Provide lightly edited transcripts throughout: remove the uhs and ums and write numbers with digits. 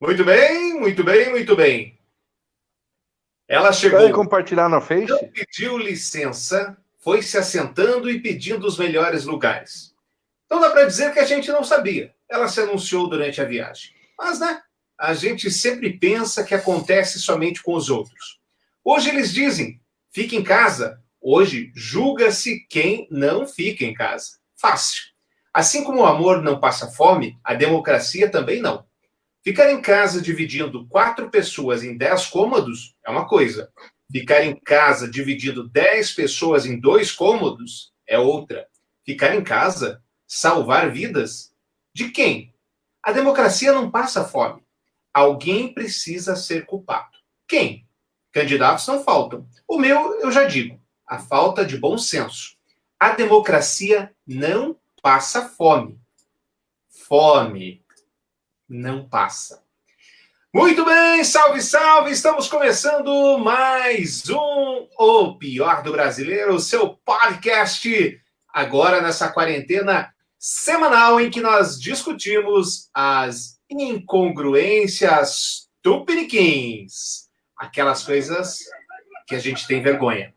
Muito bem, muito bem, muito bem. Ela chegou. Vai compartilhar na Face? Não pediu licença, foi se assentando e pedindo os melhores lugares. Então dá para dizer que a gente não sabia. Ela se anunciou durante a viagem. Mas, né? A gente sempre pensa que acontece somente com os outros. Hoje eles dizem, fique em casa. Hoje julga-se quem não fica em casa. Fácil. Assim como o amor não passa fome, a democracia também não. Ficar em casa dividindo 4 pessoas em 10 cômodos é uma coisa. Ficar em casa dividindo 10 pessoas em 2 cômodos é outra. Ficar em casa, salvar vidas? De quem? A democracia não passa fome. Alguém precisa ser culpado. Quem? Candidatos não faltam. O meu, eu já digo, a falta de bom senso. A democracia não passa fome. Fome não passa. Muito bem, salve, salve! Estamos começando mais um O Pior do Brasileiro, o seu podcast, agora nessa quarentena semanal em que nós discutimos as incongruências tupiniquins, aquelas coisas que a gente tem vergonha.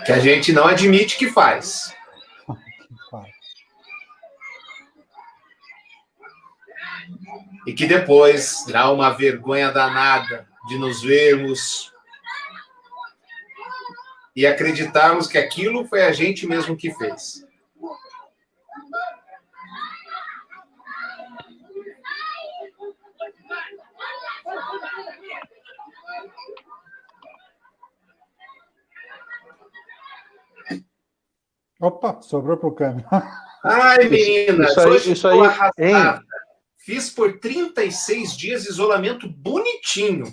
Que a gente não admite que faz. E que depois dá uma vergonha danada de nos vermos e acreditarmos que aquilo foi a gente mesmo que fez. Opa, sobrou pro câmbio. Ai, meninas, hoje isso aí, estou arrasada. Fiz por 36 dias isolamento bonitinho.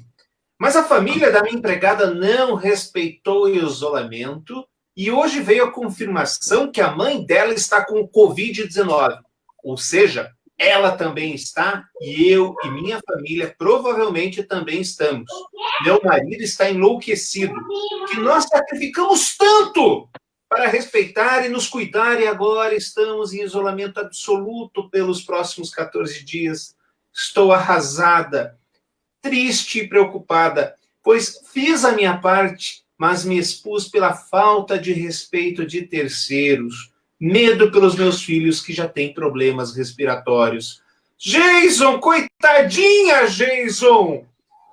Mas a família da minha empregada não respeitou o isolamento e hoje veio a confirmação que a mãe dela está com Covid-19. Ou seja, ela também está e eu e minha família provavelmente também estamos. Meu marido está enlouquecido. Que nós sacrificamos tanto para respeitar e nos cuidar, e agora estamos em isolamento absoluto pelos próximos 14 dias. Estou arrasada, triste e preocupada, pois fiz a minha parte, mas me expus pela falta de respeito de terceiros, medo pelos meus filhos que já têm problemas respiratórios. Jason, coitadinha, Jason!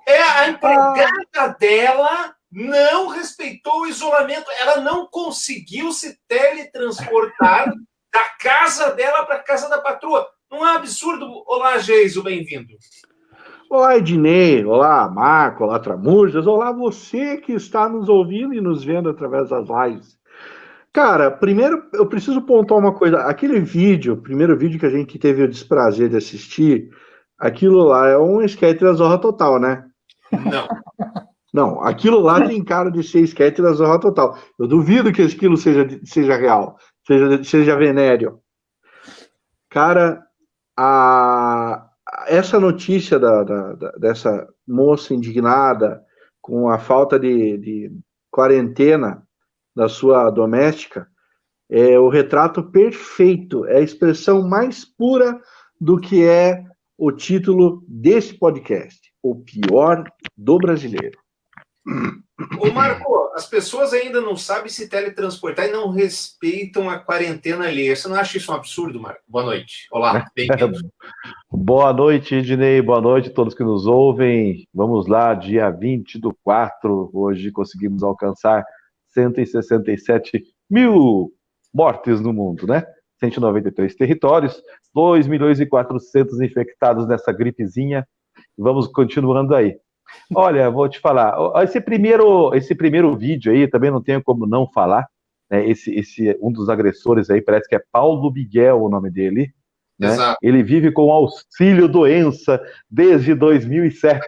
É a empregada dela... não respeitou o isolamento, ela não conseguiu se teletransportar da casa dela para a casa da patroa. Não é um absurdo? Olá, Geiso, bem-vindo. Olá, Ednei, olá, Marco, olá, Tramujas, olá, você que está nos ouvindo e nos vendo através das lives. Cara, primeiro eu preciso pontuar uma coisa, aquele vídeo, o primeiro vídeo que a gente teve o desprazer de assistir, aquilo lá é um sketch da Zorra Total, né? Não, aquilo lá tem cara de ser sketch da Zorra Total. Eu duvido que aquilo seja real, seja venéreo. Cara, essa notícia dessa moça indignada com a falta de quarentena da sua doméstica é o retrato perfeito, é a expressão mais pura do que é o título desse podcast, O Pior do Brasileiro. Ô, Marco, as pessoas ainda não sabem se teletransportar e não respeitam a quarentena alheia. Você não acha isso um absurdo, Marco? Boa noite. Olá, bem-vindo. Boa noite, Ednei. Boa noite a todos que nos ouvem. Vamos lá, dia 20/4. Hoje conseguimos alcançar 167 mil mortes no mundo, né? 193 territórios, 2.400.000 infectados nessa gripezinha. Vamos continuando aí. Olha, vou te falar, esse primeiro vídeo aí, também não tenho como não falar, né? Um dos agressores aí, parece que é Paulo Miguel o nome dele, né? Exato. Ele vive com auxílio doença desde 2007.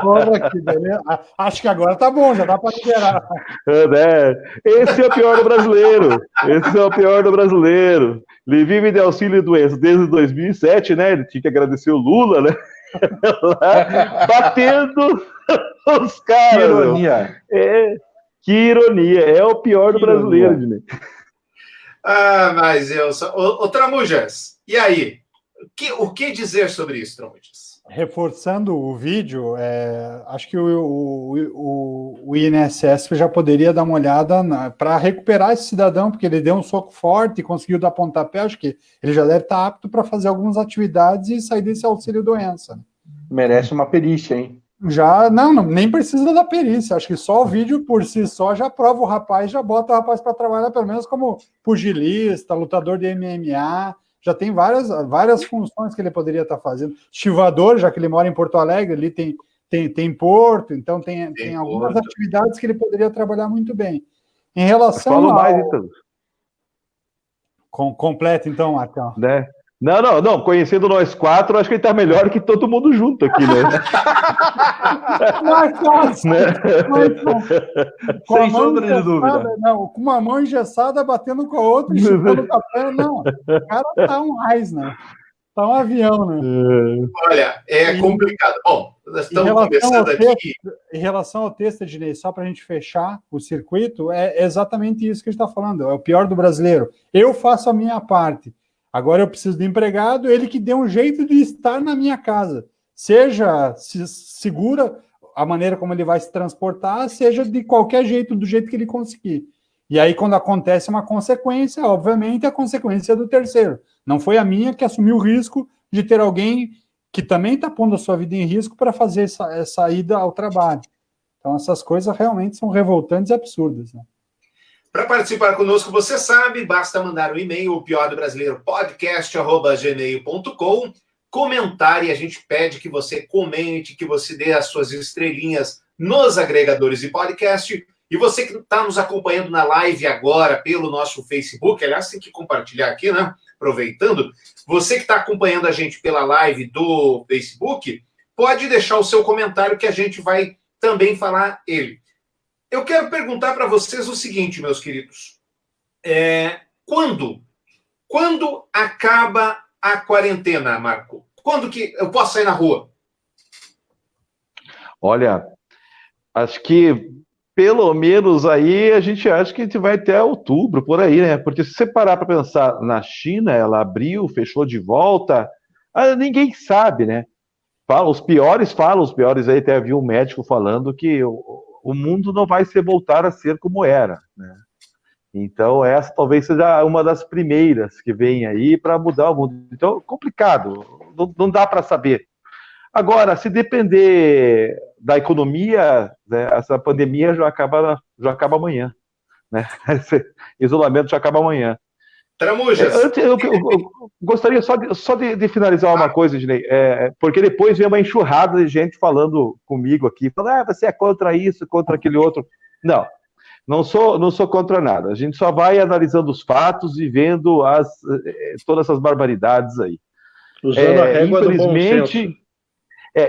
Porra, que beleza. Acho que agora tá bom, já dá para liberar. Né? Esse é o pior do brasileiro. Esse é o pior do brasileiro. Ele vive de auxílio doença desde 2007, né? Ele tinha que agradecer o Lula, né? Batendo Os caras, Que ironia. Que ironia. É o pior do brasileiro, Dinei. Mas eu só... Ô, Tramujas, e aí? O que dizer sobre isso, Tramujas? Reforçando o vídeo, acho que o INSS já poderia dar uma olhada para recuperar esse cidadão, porque ele deu um soco forte e conseguiu dar pontapé. Acho que ele já deve estar apto para fazer algumas atividades e sair desse auxílio-doença. Merece uma perícia, hein? Já, não, nem precisa da perícia. Acho que só o vídeo por si só já prova o rapaz, já bota o rapaz para trabalhar, pelo menos como pugilista, lutador de MMA. Já tem várias funções que ele poderia estar fazendo. Estivador, já que ele mora em Porto Alegre, ali tem porto, então tem algumas atividades que ele poderia trabalhar muito bem. Em relação Fala mais, então. Completo, então, Marcão. Né? Não, conhecendo nós quatro, acho que ele tá melhor que todo mundo junto aqui, né? Sem sombra de dúvida. Não, com uma mão engessada batendo com a outra e chutando o papel, não. O cara tá um raiz, né? Tá um avião, né? Olha, é complicado. Bom, nós estamos começando aqui. Em relação ao texto, Ednei, só para a gente fechar o circuito, é exatamente isso que a gente está falando. É o pior do brasileiro. Eu faço a minha parte. Agora eu preciso de empregado, ele que dê um jeito de estar na minha casa. Seja segura a maneira como ele vai se transportar, seja de qualquer jeito, do jeito que ele conseguir. E aí, quando acontece uma consequência, obviamente, a consequência é do terceiro. Não foi a minha que assumiu o risco de ter alguém que também está pondo a sua vida em risco para fazer essa ida ao trabalho. Então, essas coisas realmente são revoltantes e absurdas, né? Para participar conosco, você sabe, basta mandar um e-mail, o pior do brasileiro podcast@gmail.com, comentar, e a gente pede que você comente, que você dê as suas estrelinhas nos agregadores de podcast. E você que está nos acompanhando na live agora pelo nosso Facebook, aliás, tem que compartilhar aqui, né? Aproveitando, você que está acompanhando a gente pela live do Facebook, pode deixar o seu comentário que a gente vai também falar ele. Eu quero perguntar para vocês o seguinte, meus queridos. Quando acaba a quarentena, Marco? Quando que eu posso sair na rua? Olha, acho que pelo menos aí a gente acha que a gente vai até outubro, por aí, né? Porque se você parar para pensar na China, ela abriu, fechou de volta, ninguém sabe, né? Os piores aí, até havia um médico falando que o mundo não vai voltar a ser como era, né? Então essa talvez seja uma das primeiras que vem aí para mudar o mundo. Então, complicado, não dá para saber. Agora, se depender da economia, né, essa pandemia já acaba amanhã, né? Esse isolamento já acaba amanhã. Tramujas. Eu gostaria só de finalizar uma coisa, Dinei, porque depois vem uma enxurrada de gente falando comigo aqui, falando, você é contra isso, contra aquele outro. Não sou contra nada. A gente só vai analisando os fatos e vendo todas essas barbaridades aí. Usando a régua do bom senso.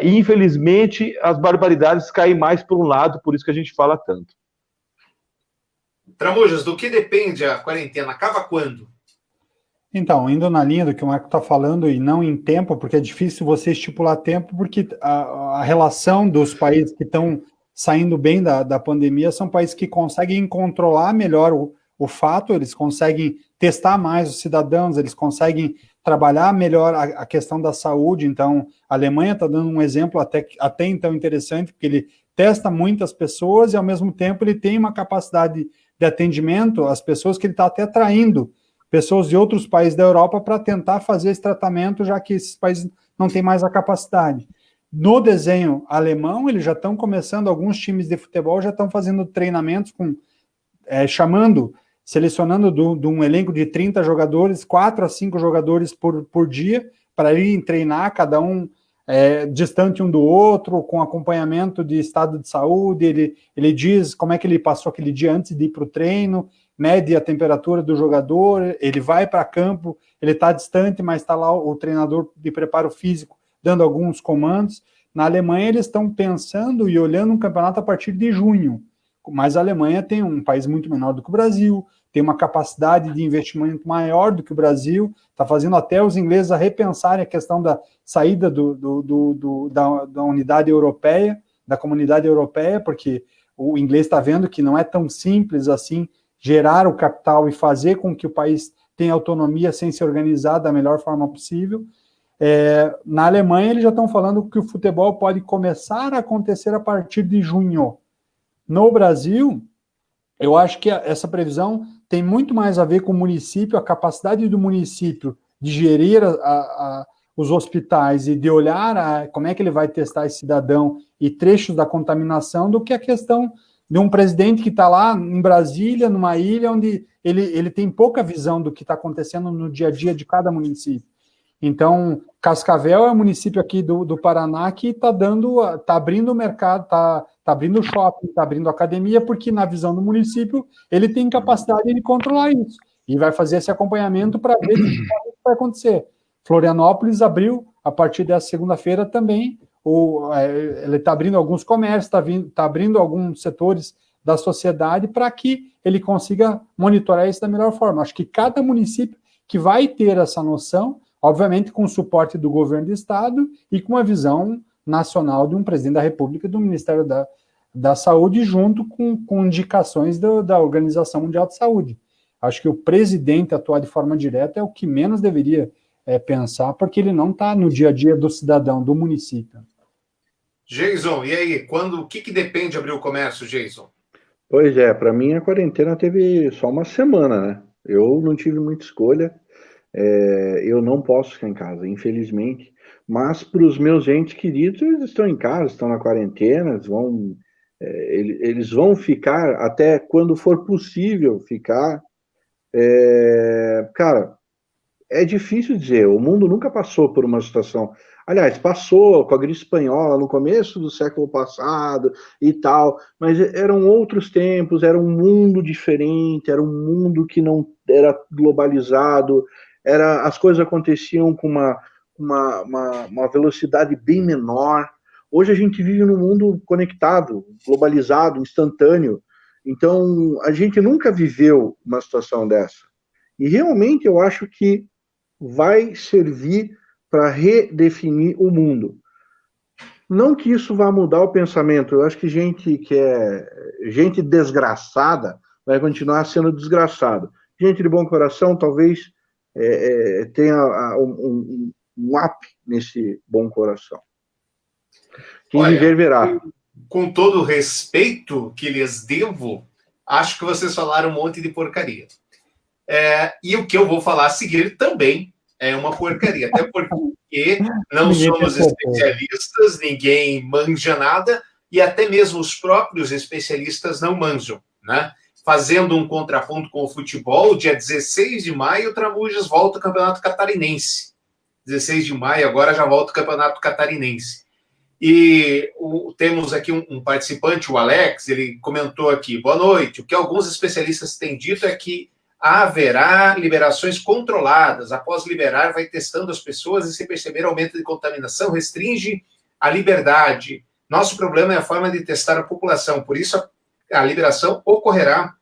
Infelizmente, as barbaridades caem mais por um lado, por isso que a gente fala tanto. Tramujas, do que depende a quarentena? Acaba quando? Então, indo na linha do que o Marco está falando, e não em tempo, porque é difícil você estipular tempo, porque a relação dos países que estão saindo bem da pandemia são países que conseguem controlar melhor o fato, eles conseguem testar mais os cidadãos, eles conseguem trabalhar melhor a questão da saúde. Então, a Alemanha está dando um exemplo até então interessante, porque ele testa muitas pessoas e, ao mesmo tempo, ele tem uma capacidade de atendimento às pessoas que ele está até atraindo pessoas de outros países da Europa para tentar fazer esse tratamento, já que esses países não têm mais a capacidade. No desenho alemão, eles já estão começando, alguns times de futebol já estão fazendo treinamentos selecionando de um elenco de 30 jogadores, 4 a 5 jogadores por dia, para irem treinar, cada um distante um do outro, com acompanhamento de estado de saúde. Ele diz como é que ele passou aquele dia antes de ir para o treino, mede a temperatura do jogador, ele vai para campo, ele está distante, mas está lá o treinador de preparo físico dando alguns comandos. Na Alemanha, eles estão pensando e olhando um campeonato a partir de junho, mas a Alemanha tem um país muito menor do que o Brasil, tem uma capacidade de investimento maior do que o Brasil, está fazendo até os ingleses a repensarem a questão da saída da unidade europeia. da comunidade europeia, porque o inglês está vendo que não é tão simples assim gerar o capital e fazer com que o país tenha autonomia sem se organizar da melhor forma possível. Na Alemanha, eles já estão falando que o futebol pode começar a acontecer a partir de junho. No Brasil, eu acho que essa previsão tem muito mais a ver com o município, a capacidade do município de gerir os hospitais e de olhar como é que ele vai testar esse cidadão e trechos da contaminação, do que a questão de um presidente que está lá em Brasília, numa ilha, onde ele tem pouca visão do que está acontecendo no dia a dia de cada município. Então, Cascavel é um município aqui do Paraná que está abrindo o mercado, está abrindo shopping, está abrindo academia, porque na visão do município ele tem capacidade de controlar isso e vai fazer esse acompanhamento para ver o que vai acontecer. Florianópolis abriu, a partir dessa segunda-feira também, ele está abrindo alguns comércios, está abrindo alguns setores da sociedade para que ele consiga monitorar isso da melhor forma. Acho que cada município que vai ter essa noção, obviamente com o suporte do governo do estado e com a visão nacional de um presidente da República e do Ministério da Saúde, junto com indicações da Organização Mundial de Saúde. Acho que o presidente atuar de forma direta é o que menos deveria pensar, porque ele não está no dia a dia do cidadão, do município. Jason, e aí, o que depende de abrir o comércio, Jason? Pois é, para mim a quarentena teve só uma semana, né? Eu não tive muita escolha, eu não posso ficar em casa, infelizmente, mas para os meus entes queridos, eles estão em casa, estão na quarentena, eles vão ficar até quando for possível ficar. Cara, é difícil dizer, o mundo nunca passou por uma situação. Aliás, passou com a gripe espanhola no começo do século passado e tal, mas eram outros tempos, era um mundo diferente, era um mundo que não era globalizado, as coisas aconteciam com uma velocidade bem menor. Hoje a gente vive num mundo conectado, globalizado, instantâneo, então a gente nunca viveu uma situação dessa. E realmente eu acho que vai servir para redefinir o mundo. Não que isso vá mudar o pensamento, eu acho que gente desgraçada vai continuar sendo desgraçada. Gente de bom coração talvez tenha um up nesse bom coração. Quem viver verá. Com todo o respeito que lhes devo, acho que vocês falaram um monte de porcaria. E o que eu vou falar a seguir também é uma porcaria, até porque não somos especialistas, ninguém manja nada, e até mesmo os próprios especialistas não manjam, né? Fazendo um contraponto com o futebol, dia 16 de maio, o Tramujas volta ao Campeonato Catarinense. 16 de maio, agora já volta o Campeonato Catarinense. E temos aqui um participante, o Alex, ele comentou aqui, boa noite, o que alguns especialistas têm dito é que haverá liberações controladas. Após liberar, vai testando as pessoas e, se perceber aumento de contaminação, restringe a liberdade. Nosso problema é a forma de testar a população, por isso a liberação ocorrerá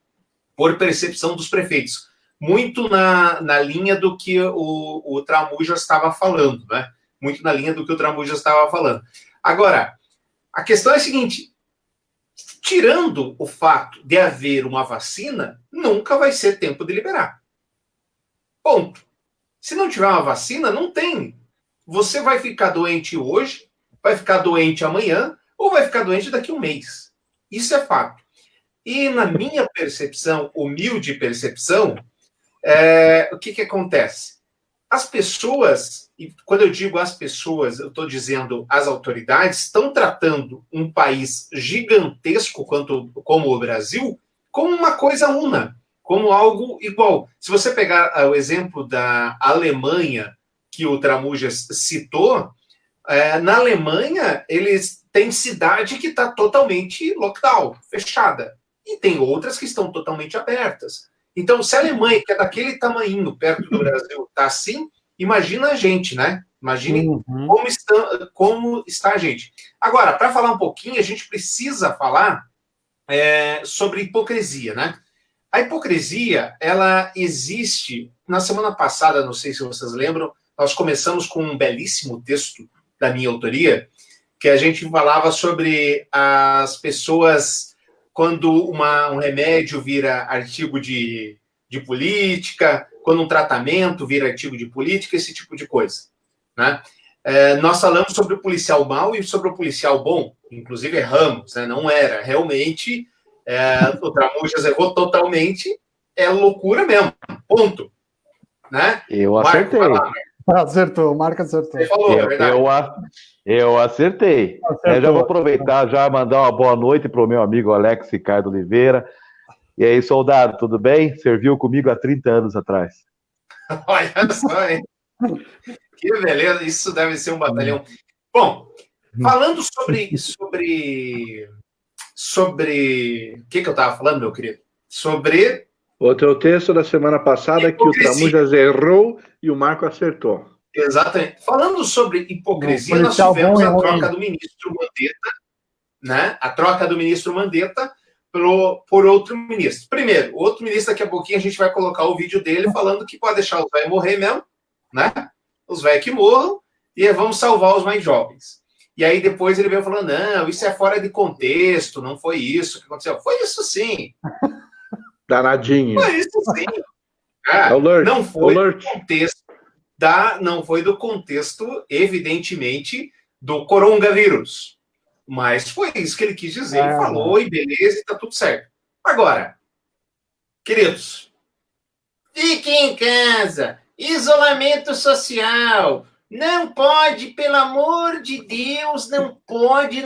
por percepção dos prefeitos. Muito na linha do que o Tramujas estava falando, né? Muito na linha do que o Tramujas estava falando. Agora, a questão é a seguinte, tirando o fato de haver uma vacina, nunca vai ser tempo de liberar. Ponto. Se não tiver uma vacina, não tem. Você vai ficar doente hoje, vai ficar doente amanhã, ou vai ficar doente daqui a um mês. Isso é fato. E na minha percepção, humilde percepção, o que acontece? As pessoas, e quando eu digo as pessoas, eu estou dizendo as autoridades, estão tratando um país gigantesco como o Brasil como uma coisa una, como algo igual. Se você pegar o exemplo da Alemanha, que o Tramujas citou, na Alemanha eles têm cidade que está totalmente lockdown, fechada, e tem outras que estão totalmente abertas. Então, se a Alemanha, que é daquele tamanho perto do Brasil, está assim, imagina a gente, né? Imagine como está a gente. Agora, para falar um pouquinho, a gente precisa falar sobre hipocrisia, né? A hipocrisia, ela existe. Na semana passada, não sei se vocês lembram, nós começamos com um belíssimo texto da minha autoria, que a gente falava sobre as pessoas quando um remédio vira artigo de política, quando um tratamento vira artigo de política, esse tipo de coisa, né? Nós falamos sobre o policial mau e sobre o policial bom, inclusive erramos, né? Não era, realmente, o Tramujas errou totalmente, é loucura mesmo, ponto. Né? Eu acertei. Acertou, o Marco acertou. Você falou, é verdade. Eu acertei. Já vou aproveitar, já mandar uma boa noite para o meu amigo Alex Ricardo Oliveira. E aí, soldado, tudo bem? Serviu comigo há 30 anos atrás. Olha só, hein? Que beleza, isso deve ser um batalhão. Bom, falando sobre o que eu estava falando, meu querido? Sobre o teu texto da semana passada que o Tramujas errou e o Marco acertou. Exatamente. Falando sobre hipocrisia, nós tivemos a troca do ministro Mandetta, né? A troca do ministro Mandetta por outro ministro. Primeiro, o outro ministro, daqui a pouquinho a gente vai colocar o vídeo dele falando que pode deixar os velhos morrer mesmo, né? Os velhos que morram, e vamos salvar os mais jovens. E aí depois ele veio falando, não, isso é fora de contexto, não foi isso que aconteceu. Foi isso sim. Danadinho. Foi isso sim. Não foi do contexto, evidentemente, do coronavírus. Mas foi isso que ele quis dizer, e falou, e beleza, e tá tudo certo. Agora, queridos, fiquem em casa, isolamento social, não pode, pelo amor de Deus, não pode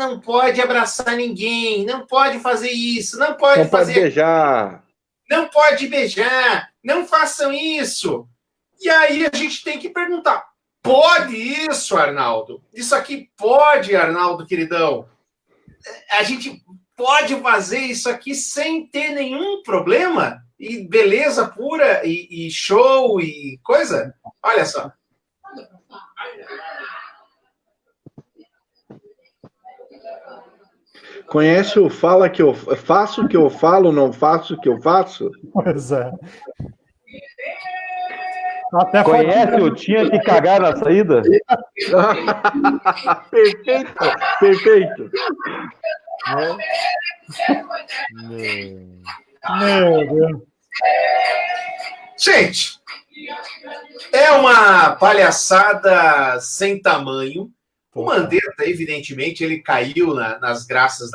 abraçar ninguém, não pode fazer isso, não pode beijar. Não pode beijar, não façam isso. E aí a gente tem que perguntar, pode isso, Arnaldo? Isso aqui pode, Arnaldo, queridão? A gente pode fazer isso aqui sem ter nenhum problema? E beleza pura, e show, e coisa? Olha só. Conhece o fala que eu faço o que eu falo, não faço o que eu faço? Pois é. Até conhece o tinha que cagar na saída? Perfeito. Meu Deus. Gente, é uma palhaçada sem tamanho. O Mandetta, evidentemente, ele caiu nas graças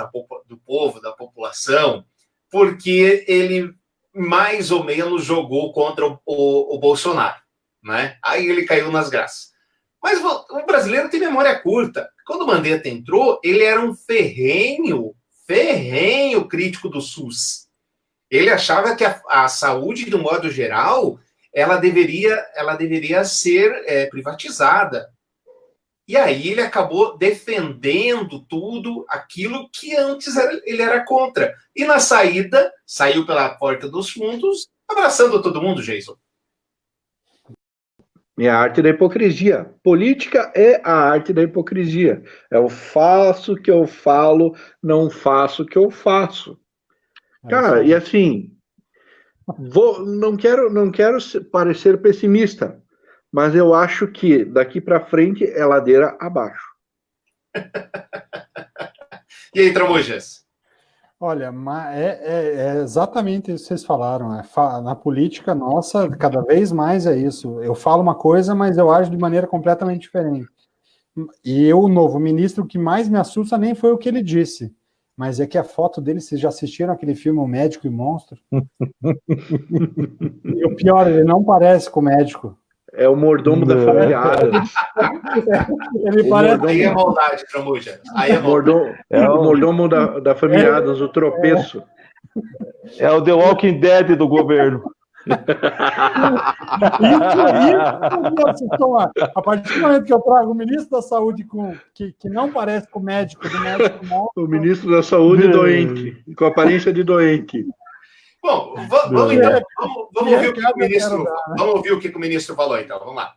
do povo, da população, porque ele mais ou menos jogou contra o Bolsonaro, né? Aí ele caiu nas graças. Mas o brasileiro tem memória curta. Quando o Mandetta entrou, ele era um ferrenho crítico do SUS. Ele achava que a saúde, de um modo geral, ela deveria ser privatizada. E aí ele acabou defendendo tudo aquilo que antes ele era contra. E na saída, saiu pela porta dos fundos, abraçando todo mundo, Jason. É a arte da hipocrisia. Política é a arte da hipocrisia. Eu faço o que eu falo, não faço o que eu faço. Cara, e assim, não quero parecer pessimista, mas eu acho que daqui para frente é ladeira abaixo. E aí, Tramujas? Olha, é exatamente isso que vocês falaram. Na política nossa, cada vez mais é isso. Eu falo uma coisa, mas eu ajo de maneira completamente diferente. E o novo ministro, o que mais me assusta nem foi o que ele disse, mas é que a foto dele, vocês já assistiram aquele filme O Médico e o Monstro? E o pior, ele não parece com o médico. É o mordomo da família Adams. Ele parece... Aí é maldade, Tramuja. Aí é maldade. O mordomo da família Adams, o tropeço. É o The Walking Dead do governo. A partir do momento que eu trago o ministro da Saúde que não parece com o médico do médico monstro, o ministro da Saúde doente, com aparência de doente. Bom, vamos ouvir o que o ministro. Vamos ouvir o que o ministro falou, então. Vamos lá.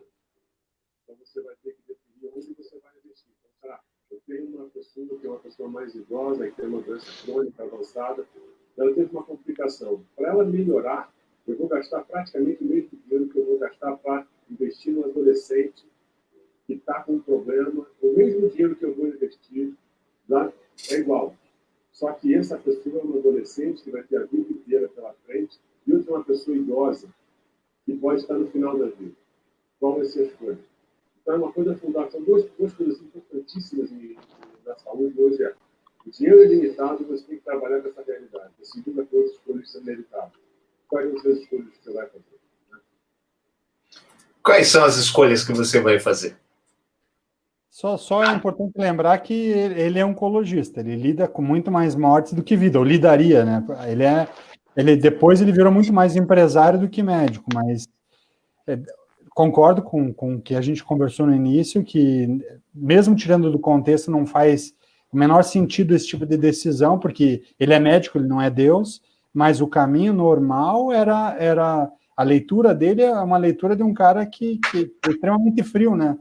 Então você vai ter que definir onde você vai investir. Então, eu tenho uma pessoa que é uma pessoa mais idosa, que tem uma doença crônica avançada, ela teve uma complicação. Para ela melhorar, eu vou gastar praticamente o mesmo dinheiro que eu vou gastar para investir no adolescente que está com um problema, o mesmo dinheiro que eu vou investir lá é igual. Só que essa pessoa é uma adolescente que vai ter a vida inteira pela frente e outra é uma pessoa idosa que pode estar no final da vida. Qual vai ser a escolha? Então, é uma coisa fundamental. São duas coisas importantíssimas na saúde hoje. O dinheiro é limitado, você tem que trabalhar com essa realidade. A segunda coisa, escolhas são inevitáveis. Quais vão ser as escolhas que você vai fazer? Quais são as escolhas que você vai fazer? Só é importante lembrar que ele é oncologista, ele lida com muito mais mortes do que vida, ou lidaria, né? Depois ele virou muito mais empresário do que médico, mas concordo com o que a gente conversou no início, que mesmo tirando do contexto não faz o menor sentido esse tipo de decisão, porque ele é médico, ele não é Deus, mas o caminho normal era a leitura dele é uma leitura de um cara que é extremamente frio, né?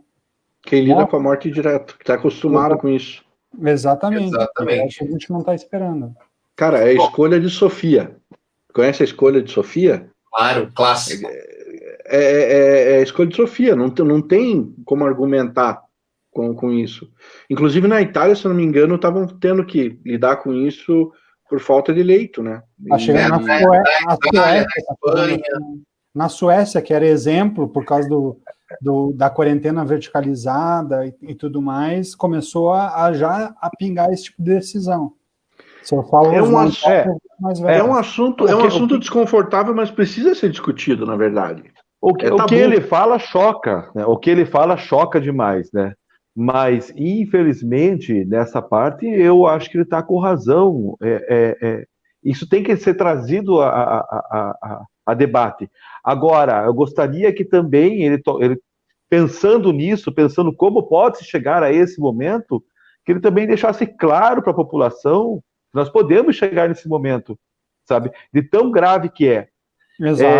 Quem lida com a morte direto, que está acostumado com isso. Exatamente. É que a gente não está esperando. Cara, é a escolha de Sofia. Conhece a escolha de Sofia? Claro, clássico. É a escolha de Sofia, não tem como argumentar com isso. Inclusive na Itália, se eu não me engano, estavam tendo que lidar com isso por falta de leito, né? Na Suécia, que era exemplo por causa da quarentena verticalizada e tudo mais, começou já a pingar esse tipo de decisão. É um assunto desconfortável, mas precisa ser discutido, na verdade. O que ele fala choca, né? O que ele fala choca demais, né? Mas, infelizmente, nessa parte, eu acho que ele está com razão. Isso tem que ser trazido a debate. Agora, eu gostaria que também ele pensando nisso, pensando como pode se chegar a esse momento, que ele também deixasse claro para a população que nós podemos chegar nesse momento, sabe? De tão grave que é. Exato.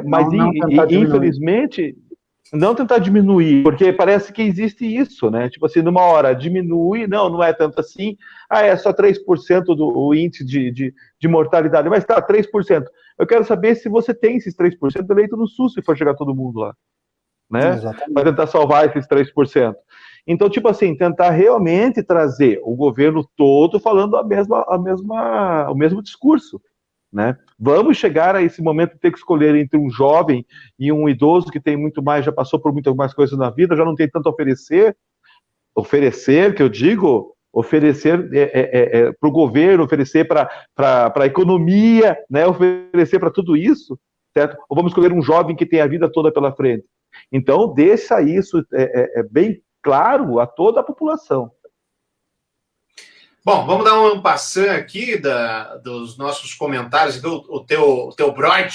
Mas, infelizmente, não tentar diminuir, porque parece que existe isso, né? Tipo assim, numa hora diminui, não é tanto assim, é só 3% do índice de mortalidade, mas tá, 3%. Eu quero saber se você tem esses 3% eleito no SUS, se for chegar todo mundo lá, né? Para tentar salvar esses 3%. Então, tipo assim, tentar realmente trazer o governo todo falando o mesmo discurso, né? Vamos chegar a esse momento de ter que escolher entre um jovem e um idoso que tem muito mais, já passou por muito mais coisas na vida, já não tem tanto a oferecer, que eu digo, oferecer para o governo, oferecer para a economia, né? Oferecer para tudo isso, certo? Ou vamos escolher um jovem que tem a vida toda pela frente. Então, deixa isso bem claro a toda a população. Bom, vamos dar um passant aqui dos nossos comentários. O teu brother,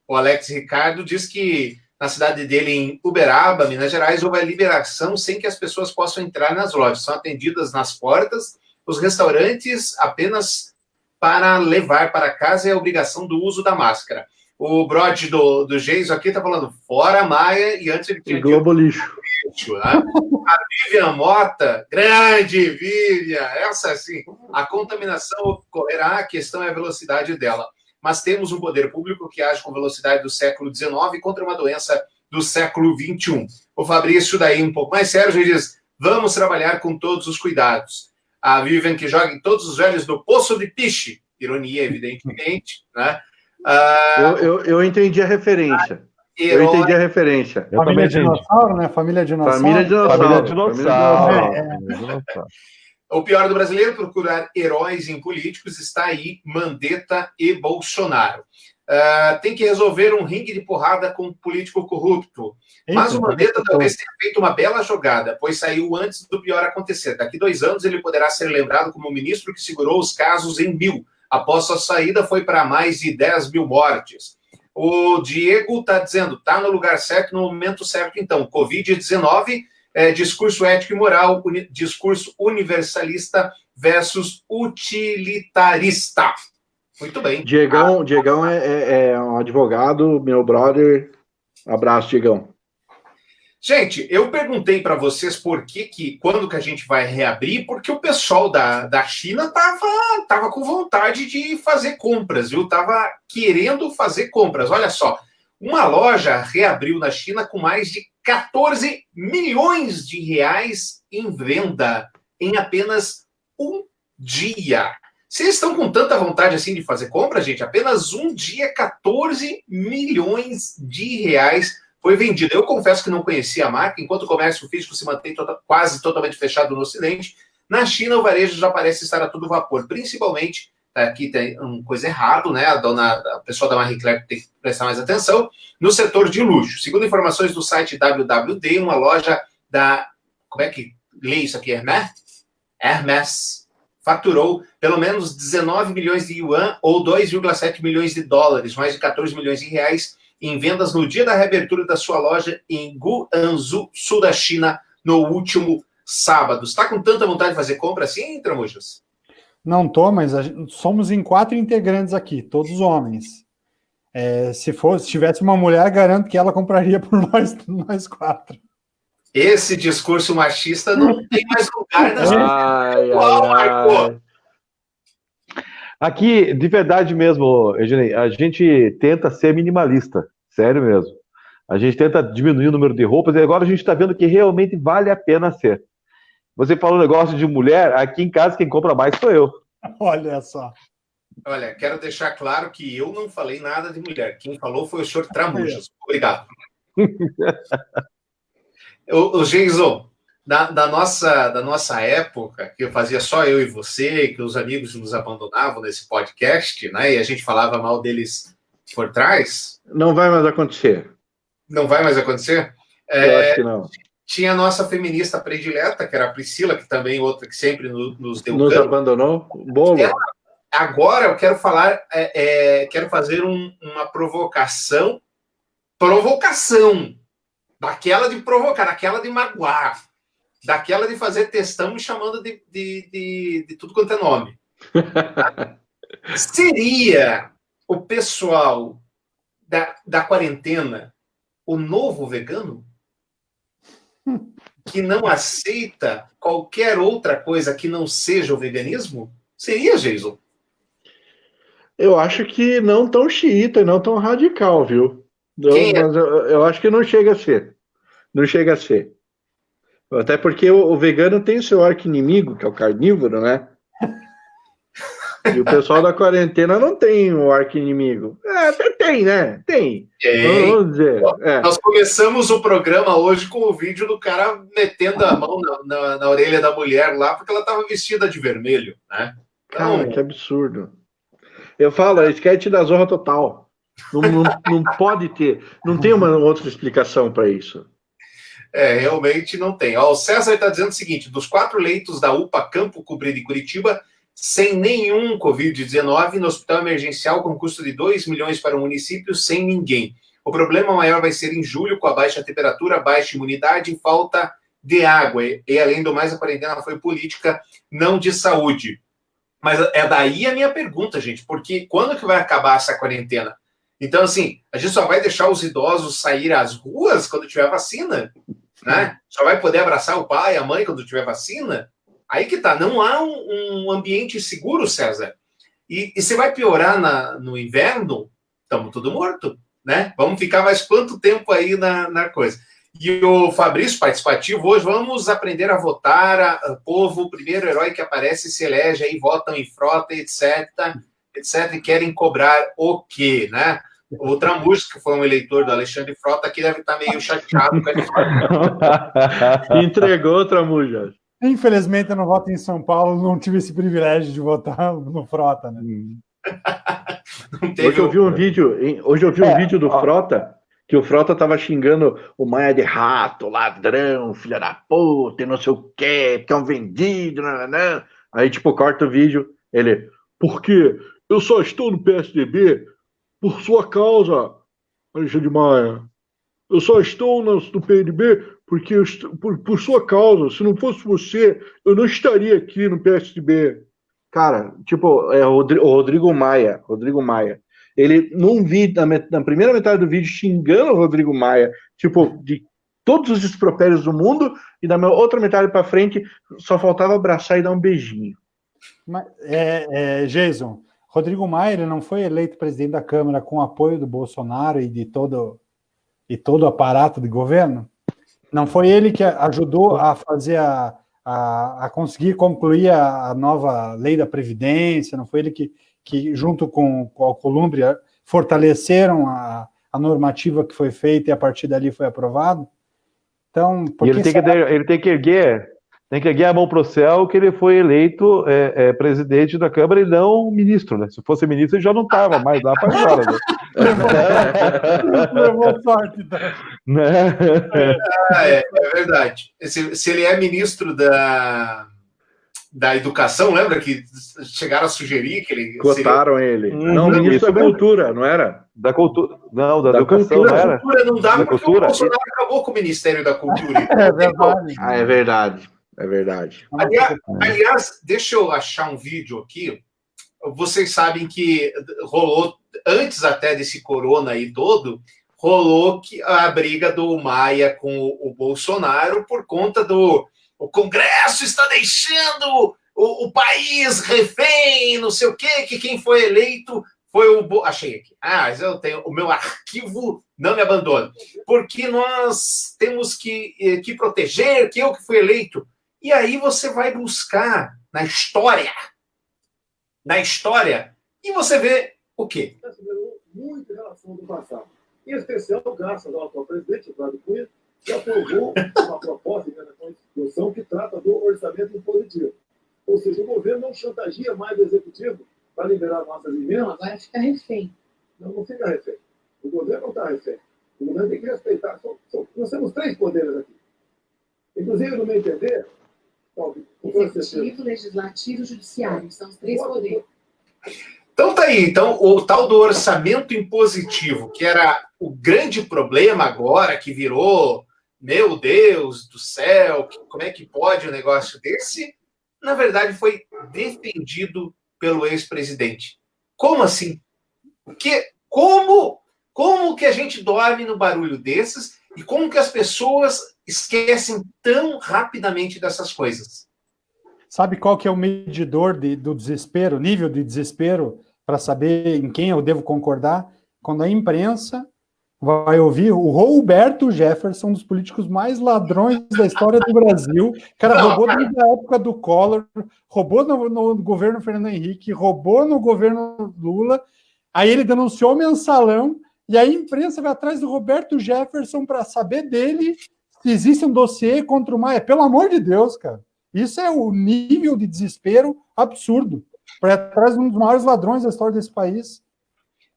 o Alex Ricardo, diz que na cidade dele, em Uberaba, Minas Gerais, houve a liberação sem que as pessoas possam entrar nas lojas. São atendidas nas portas, os restaurantes apenas para levar para casa é a obrigação do uso da máscara. O brother do Geiso aqui está falando fora Maia e antes ele tinha Globo Lixo. Né? A Vivian Mota, grande Vivian, essa sim, a contaminação ocorrerá, a questão é a velocidade dela. Mas temos um poder público que age com velocidade do século XIX contra uma doença do século XXI. O Fabrício, daí um pouco mais sério, ele diz, vamos trabalhar com todos os cuidados. A Vivian que joga em todos os velhos do Poço de Piche, ironia, evidentemente, né? Eu entendi a referência. Família Dinossauro, né? Família Dinossauro. O pior do brasileiro, procurar heróis em políticos, está aí Mandetta e Bolsonaro. Tem que resolver um ringue de porrada com um político corrupto. Mas o Mandetta talvez tenha feito uma bela jogada, pois saiu antes do pior acontecer. Daqui 2 anos ele poderá ser lembrado como o ministro que segurou os casos em 1000. Após sua saída, foi para mais de 10 mil mortes. O Diego está dizendo, está no lugar certo, no momento certo, então. Covid-19, discurso ético e moral, discurso universalista versus utilitarista. Muito bem. Diegão é um advogado, meu brother. Abraço, Diegão. Gente, eu perguntei para vocês quando que a gente vai reabrir, porque o pessoal da China tava com vontade de fazer compras, viu? Tava querendo fazer compras. Olha só, uma loja reabriu na China com mais de 14 milhões de reais em venda em apenas um dia. Vocês estão com tanta vontade assim de fazer compra, gente? Apenas um dia, 14 milhões de reais foi vendido. Eu confesso que não conhecia a marca, enquanto o comércio físico se mantém quase totalmente fechado no Ocidente. Na China, o varejo já parece estar a todo vapor, principalmente, aqui tem uma coisa errada, né? A pessoa da Marie Claire tem que prestar mais atenção, no setor de luxo. Segundo informações do site WWD, uma loja da... Como é que lê isso aqui? Hermès faturou pelo menos 19 milhões de yuan ou 2,7 milhões de dólares, mais de 14 milhões de reais em vendas no dia da reabertura da sua loja em Guangzhou, sul da China, no último sábado. Está com tanta vontade de fazer compra assim, Tramujas? Não tô, mas somos em 4 integrantes aqui, todos homens. Se tivesse uma mulher, garanto que ela compraria por nós 4. Esse discurso machista não tem mais lugar na Ai, Marco. Aqui, de verdade mesmo, Eugênio, a gente tenta ser minimalista, sério mesmo. A gente tenta diminuir o número de roupas e agora a gente está vendo que realmente vale a pena ser. Você falou um negócio de mulher, aqui em casa quem compra mais sou eu. Olha só. Olha, quero deixar claro que eu não falei nada de mulher. Quem falou foi o senhor Tramujas. Obrigado. O Jason, da nossa época, que eu fazia só eu e você, que os amigos nos abandonavam nesse podcast, né? E a gente falava mal deles por trás. Não vai mais acontecer. Não vai mais acontecer? Eu acho que não. Tinha a nossa feminista predileta, que era a Priscila, que também outra que sempre nos deu Nos cano. abandonou? Bolo. Agora eu quero falar, quero fazer uma provocação, daquela de provocar, daquela de magoar, daquela de fazer textão me chamando de tudo quanto é nome. Seria o pessoal da quarentena o novo vegano? Que não aceita qualquer outra coisa que não seja o veganismo? Seria, Jason? Eu acho que não tão xiita e não tão radical, viu? Mas eu acho que não chega a ser. Não chega a ser. Até porque o vegano tem o seu arqui-inimigo, que é o carnívoro, né? E o pessoal da quarentena não tem o arqui-inimigo. Até tem, né? Tem. Vamos dizer. Nós começamos o programa hoje com o vídeo do cara metendo a mão na orelha da mulher lá, porque ela estava vestida de vermelho, né? Então... Cara, que absurdo. Eu falo, é sketch da Zorra Total. Não pode ter. Não tem uma outra explicação para isso. Realmente não tem. O César está dizendo o seguinte: dos 4 leitos da UPA Campo Cobrir de Curitiba, sem nenhum Covid-19, no hospital emergencial com custo de 2 milhões para o município, sem ninguém. O problema maior vai ser em julho, com a baixa temperatura, baixa imunidade e falta de água. E, além do mais, a quarentena foi política, não de saúde. Mas é daí a minha pergunta, gente, porque quando que vai acabar essa quarentena? Então, assim, a gente só vai deixar os idosos sair às ruas quando tiver vacina, né? Só vai poder abraçar o pai, a mãe quando tiver vacina? Aí que tá, não há um ambiente seguro, César. E se vai piorar no inverno, estamos tudo morto, né? Vamos ficar mais quanto tempo aí na coisa? E o Fabrício, participativo, hoje vamos aprender a votar, o povo, o primeiro herói que aparece se elege, aí votam em frota, etc, e querem cobrar o quê, né? O Tramujas, que foi um eleitor do Alexandre Frota, aqui deve estar meio chateado com a história. Entregou, Tramujas. Infelizmente, eu não voto em São Paulo, não tive esse privilégio de votar no Frota, né? Hoje eu vi um vídeo do Frota, que o Frota tava xingando o Maia de rato, ladrão, filha da puta, e não sei o quê, que é um vendido, não. Aí, tipo, corta o vídeo, ele, por quê? Eu só estou no PSDB por sua causa, Alexandre de Maia. Eu só estou no PSDB porque por sua causa. Se não fosse você, eu não estaria aqui no PSDB. Cara, tipo, o Rodrigo Maia. Ele, num vídeo, na primeira metade do vídeo, xingando o Rodrigo Maia, tipo, de todos os despropérios do mundo, e da outra metade para frente, só faltava abraçar e dar um beijinho. Mas, Jason, Rodrigo Maia, ele não foi eleito presidente da Câmara com apoio do Bolsonaro e de todo o aparato de governo? Não foi ele que ajudou a fazer a conseguir concluir a nova lei da Previdência, não foi ele que junto com a Alcolumbre, fortaleceram a normativa que foi feita e a partir dali foi aprovado? Então, E ele tem que erguer a mão para o céu que ele foi eleito presidente da Câmara e não ministro, né? Se fosse ministro, ele já não estava mais lá para agora, né? Levou sorte, então. Né? É verdade. Se ele é ministro da Educação, lembra que chegaram a sugerir que ele... Cotaram ele. Não, ministro da Cultura, não era? Da cultura. Não, da educação, cultura. não era? Cultura não dá, Da porque cultura. o Bolsonaro acabou com o Ministério da Cultura. É verdade. Ah, é verdade. É verdade. Aliás, deixa eu achar um vídeo aqui. Vocês sabem que rolou, antes até desse corona aí todo, rolou a briga do Maia com o Bolsonaro por conta do... O Congresso está deixando o país refém, não sei o quê, que quem foi eleito foi o... Achei aqui. Mas eu tenho... O meu arquivo não me abandona. Porque nós temos que proteger, que eu que fui eleito. E aí você vai buscar na história, e você vê o quê? Muito em relação ao passado. Em especial, graças ao atual presidente, Eduardo Cunha, que aprovou uma proposta da Constituição que trata do orçamento impositivo. Ou seja, o governo não chantageia mais o executivo para liberar nossas emendas. Agora fica refém. Não fica refém. O governo não está refém. O governo tem que respeitar. Nós temos 3 poderes aqui. Inclusive, no meu entender, Executivo, legislativo e judiciário. São os 3 poderes. Então tá aí. Então, o tal do orçamento impositivo, que era o grande problema agora, que virou, meu Deus do céu, como é que pode um negócio desse? Na verdade, foi defendido pelo ex-presidente. Como assim? Como que a gente dorme no barulho desses e como que as pessoas esquecem tão rapidamente dessas coisas? Sabe qual que é o medidor do desespero, nível de desespero, para saber em quem eu devo concordar? Quando a imprensa vai ouvir o Roberto Jefferson, um dos políticos mais ladrões da história do Brasil. O cara roubou desde a época do Collor, roubou no governo Fernando Henrique, roubou no governo Lula. Aí ele denunciou o mensalão, e a imprensa vai atrás do Roberto Jefferson para saber dele se existe um dossiê contra o Maia. Pelo amor de Deus, cara. Isso é o nível de desespero absurdo. Para atrás de um dos maiores ladrões da história desse país.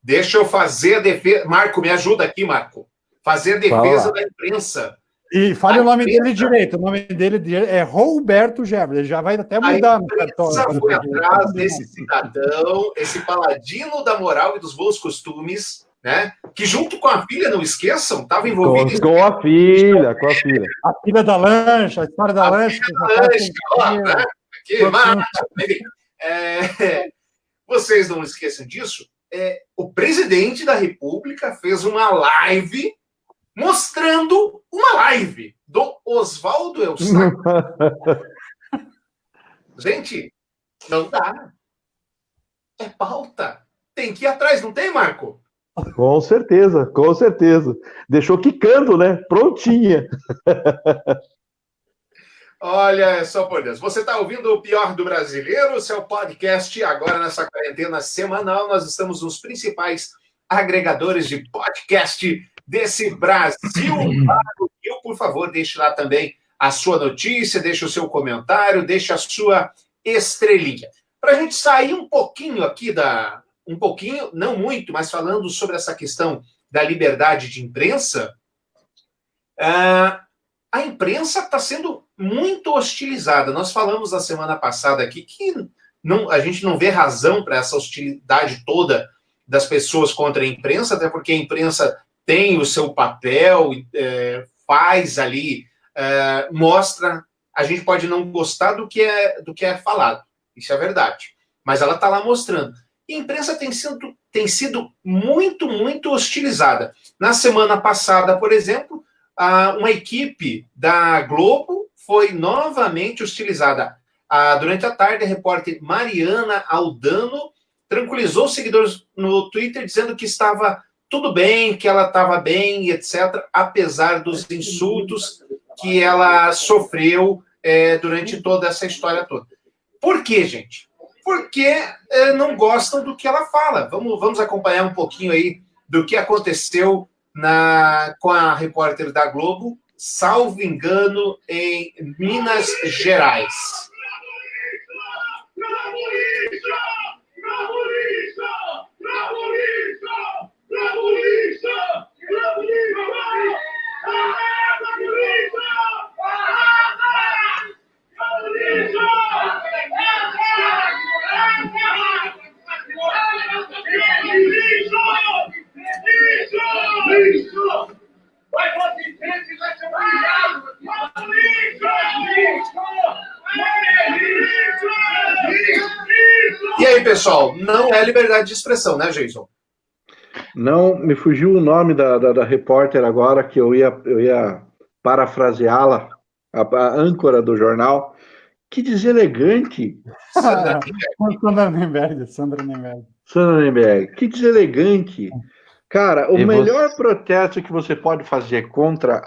Deixa eu fazer a defesa. Marco, me ajuda aqui, Marco. Fazer a defesa da imprensa. E fale o nome dele direito. O nome dele é Roberto Jefferson. Ele já vai até mudar. A imprensa foi atrás desse cidadão, esse paladino da moral e dos bons costumes, né? Que junto com a filha, não esqueçam, estava envolvido com a filha. A filha da lancha, a história da lancha. Vocês não esqueçam disso. O presidente da República fez uma live mostrando uma live do Oswaldo Eustáquio. Gente, não dá. É pauta. Tem que ir atrás, não tem, Marco? Com certeza, com certeza. Deixou quicando, né? Prontinha. Olha, só por Deus. Você está ouvindo o Pior do Brasileiro, seu podcast. Agora, nessa quarentena semanal, nós estamos nos principais agregadores de podcast desse Brasil. Por favor, deixe lá também a sua notícia, deixe o seu comentário, deixe a sua estrelinha. Para a gente sair um pouquinho aqui um pouquinho, não muito, mas falando sobre essa questão da liberdade de imprensa, a imprensa está sendo muito hostilizada. Nós falamos na semana passada aqui que a gente não vê razão para essa hostilidade toda das pessoas contra a imprensa, até porque a imprensa tem o seu papel, faz ali, mostra. A gente pode não gostar do que é falado, isso é verdade, mas ela está lá mostrando. E a imprensa tem sido muito, muito hostilizada. Na semana passada, por exemplo, uma equipe da Globo foi novamente hostilizada. Durante a tarde, a repórter Mariana Aldano tranquilizou os seguidores no Twitter, dizendo que estava tudo bem, que ela estava bem, etc., apesar dos insultos que ela sofreu durante toda essa história toda. Por quê, gente? Porque não gostam do que ela fala. Vamos acompanhar um pouquinho aí do que aconteceu com a repórter da Globo, salvo engano, em Minas Gerais. E aí, pessoal, não é liberdade de expressão, né, Jason? Não, me fugiu o nome da repórter agora, que eu ia parafraseá-la, a âncora do jornal. Que deselegante! Sandra Nemberg. Sandra Nemberg, que deselegante! Cara, o melhor protesto que você pode fazer contra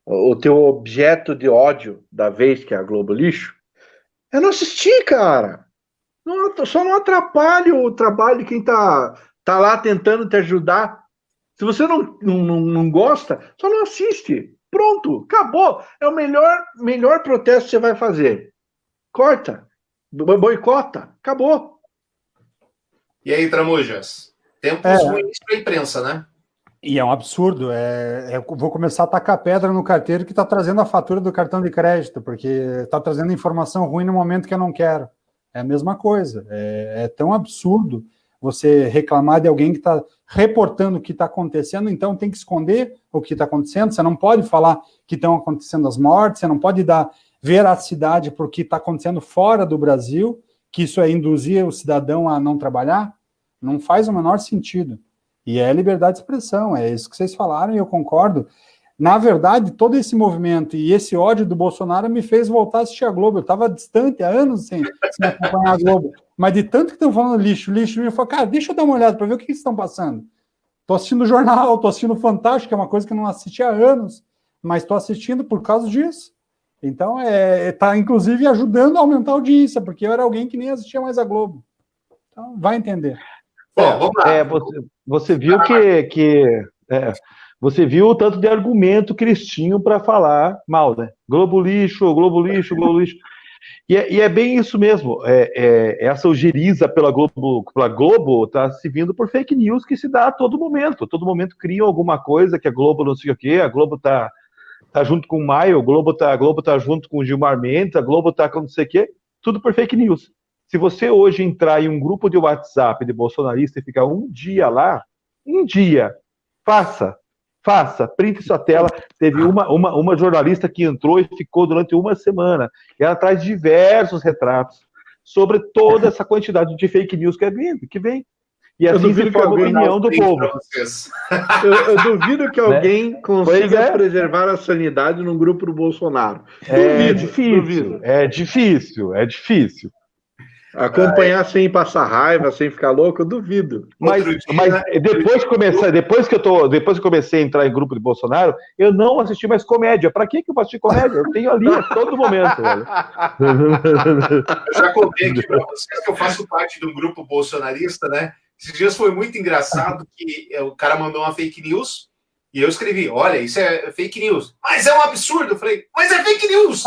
o teu objeto de ódio da vez, que é a Globo Lixo, é não assistir, cara. Só não atrapalhe o trabalho de quem tá lá tentando te ajudar. Se você não gosta, só não assiste. Pronto, acabou. É o melhor protesto que você vai fazer. Corta, boicota, acabou. E aí, Tramujas? Tempos ruins para a imprensa, né? E é um absurdo. Eu vou começar a tacar pedra no carteiro que está trazendo a fatura do cartão de crédito, porque está trazendo informação ruim no momento que eu não quero. É a mesma coisa. É tão absurdo você reclamar de alguém que está reportando o que está acontecendo, então tem que esconder o que está acontecendo. Você não pode falar que estão acontecendo as mortes, você não pode dar veracidade para o que está acontecendo fora do Brasil, que isso é induzir o cidadão a não trabalhar. Não faz o menor sentido. E é liberdade de expressão, é isso que vocês falaram e eu concordo. Na verdade, todo esse movimento e esse ódio do Bolsonaro me fez voltar a assistir a Globo. Eu estava distante há anos sem acompanhar a Globo. Mas de tanto que estão falando lixo, eu falei, cara, deixa eu dar uma olhada para ver o que eles estão passando. Estou assistindo o jornal, estou assistindo o Fantástico, que é uma coisa que eu não assisti há anos, mas estou assistindo por causa disso. Então, está inclusive ajudando a aumentar a audiência, porque eu era alguém que nem assistia mais a Globo. Então, vai entender. Bom, vamos lá. Você viu você viu o tanto de argumento que eles tinham para falar mal, né? Globo lixo, Globo lixo, Globo lixo. E é bem isso mesmo. Essa ojeriza pela Globo está se vindo por fake news que se dá a todo momento. Todo momento criam alguma coisa que a Globo não sei o quê, a Globo tá junto com o Maio, a Globo tá junto com o Gilmar Mendes, a Globo tá com não sei o quê, tudo por fake news. Se você hoje entrar em um grupo de WhatsApp de bolsonarista e ficar um dia lá, faça, printe sua tela. Teve uma jornalista que entrou e ficou durante uma semana. E ela traz diversos retratos sobre toda essa quantidade de fake news que vem. E assim se forma a opinião do povo. Eu duvido que alguém consiga preservar a sanidade num grupo do Bolsonaro. É difícil. Acompanhar sem passar raiva, sem ficar louco, eu duvido. Mas depois que eu comecei a entrar em grupo de Bolsonaro, eu não assisti mais comédia. Pra que eu vou assistir comédia? Eu tenho ali a todo momento, velho. Eu já contei aqui pra vocês que eu faço parte do grupo bolsonarista, né? Esses dias foi muito engraçado que o cara mandou uma fake news e eu escrevi, olha, isso é fake news. Mas é um absurdo. Eu falei, mas é fake news!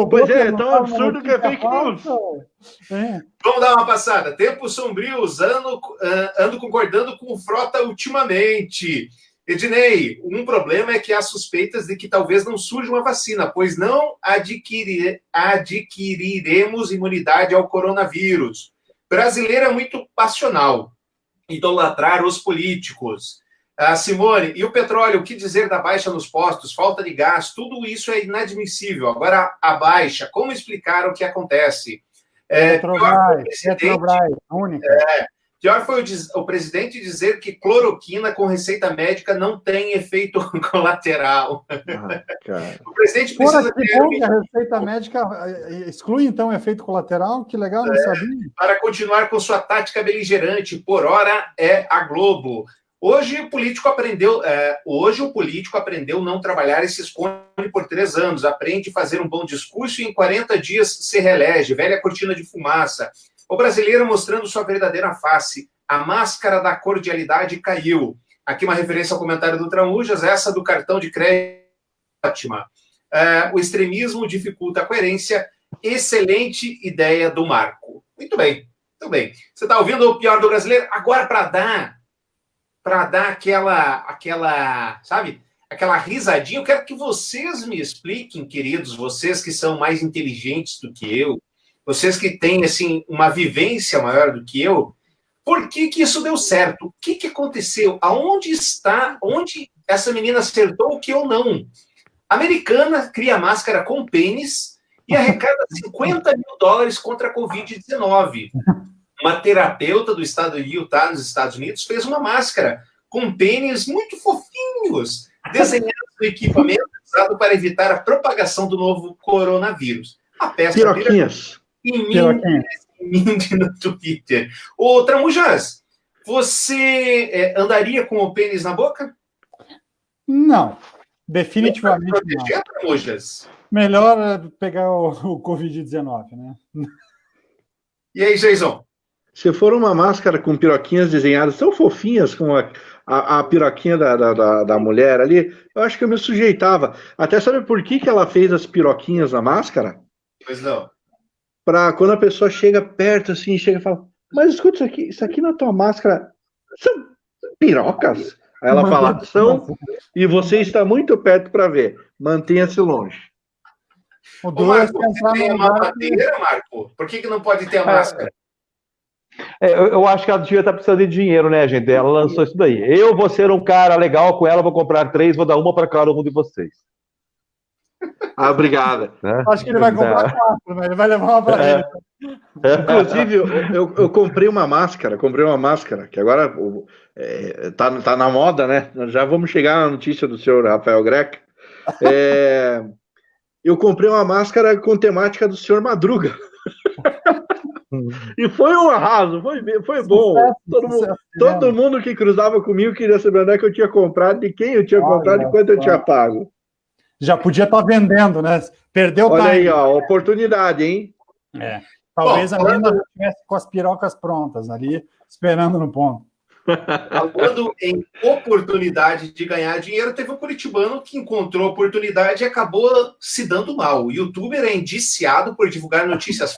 Pois é tão absurdo que é fake news. Vamos dar uma passada. Tempos sombrios, ando concordando com o Frota ultimamente. Ednei, um problema é que há suspeitas de que talvez não surja uma vacina, pois não adquiriremos imunidade ao coronavírus. Brasileiro é muito passional. Idolatrar os políticos. Simone, e o petróleo, o que dizer da baixa nos postos, falta de gás, tudo isso é inadmissível. Agora, a baixa, como explicar o que acontece? Petrobras, única. Pior foi o presidente dizer que cloroquina com receita médica não tem efeito colateral. O presidente precisa ter... A receita médica exclui, então, o efeito colateral? Que legal, não sabia. Para continuar com sua tática beligerante, por hora é a Globo. Hoje o político aprendeu não trabalhar e se esconde por 3 anos, aprende a fazer um bom discurso e em 40 dias se reelege, velha cortina de fumaça. O brasileiro mostrando sua verdadeira face, a máscara da cordialidade caiu. Aqui uma referência ao comentário do Tramujas, essa do cartão de crédito ótima. O extremismo dificulta a coerência, excelente ideia do Marco. Muito bem, muito bem. Você está ouvindo o Pior do Brasileiro? Agora, para dar aquela, sabe, aquela risadinha, eu quero que vocês me expliquem, queridos, vocês que são mais inteligentes do que eu, vocês que têm, assim, uma vivência maior do que eu, por que isso deu certo? O que aconteceu? Onde essa menina acertou o que eu não? A americana cria máscara com pênis e arrecada $50 mil contra a Covid-19. Uma terapeuta do estado de Utah, nos Estados Unidos, fez uma máscara com pênis muito fofinhos, desenhados no equipamento usado para evitar a propagação do novo coronavírus. A peça Piroquinhas. no Twitter. Ô, Tramujas, você andaria com o pênis na boca? Não, definitivamente não. Tramujas? Melhor pegar o Covid-19, né? E aí, Jason? Se for uma máscara com piroquinhas desenhadas tão fofinhas como a piroquinha da mulher ali, eu acho que eu me sujeitava. Até sabe por que ela fez as piroquinhas na máscara? Pois não. Para quando a pessoa chega perto assim, chega e fala, mas escuta, isso aqui na tua máscara são pirocas? Aí ela fala, são, e você está muito perto para ver. Mantenha-se longe. Ô, Marco, você tem a mamadeira, Marco? Por que não pode ter a máscara? Eu acho que ela devia estar precisando de dinheiro, né, gente? Ela lançou isso daí. Eu vou ser um cara legal com ela, vou comprar 3, vou dar uma para cada um de vocês. Ah, obrigada. Acho que ele vai comprar 4, né? Ele vai levar uma para ele. Inclusive, eu comprei uma máscara, que agora tá na moda, né? Já vamos chegar na notícia do senhor Rafael Greca. Eu comprei uma máscara com temática do senhor Madruga. E foi um arraso, foi bom. Todo mundo que cruzava comigo queria saber onde é que eu tinha comprado, de quem eu tinha comprado e quanto eu tinha pago. Já podia estar vendendo, né? Perdeu o time. Olha aí, ó, oportunidade, hein? Talvez a menina estivesse com as pirocas prontas ali, esperando no ponto. Falando em oportunidade de ganhar dinheiro, teve um curitibano que encontrou oportunidade e acabou se dando mal. O youtuber é indiciado por divulgar notícias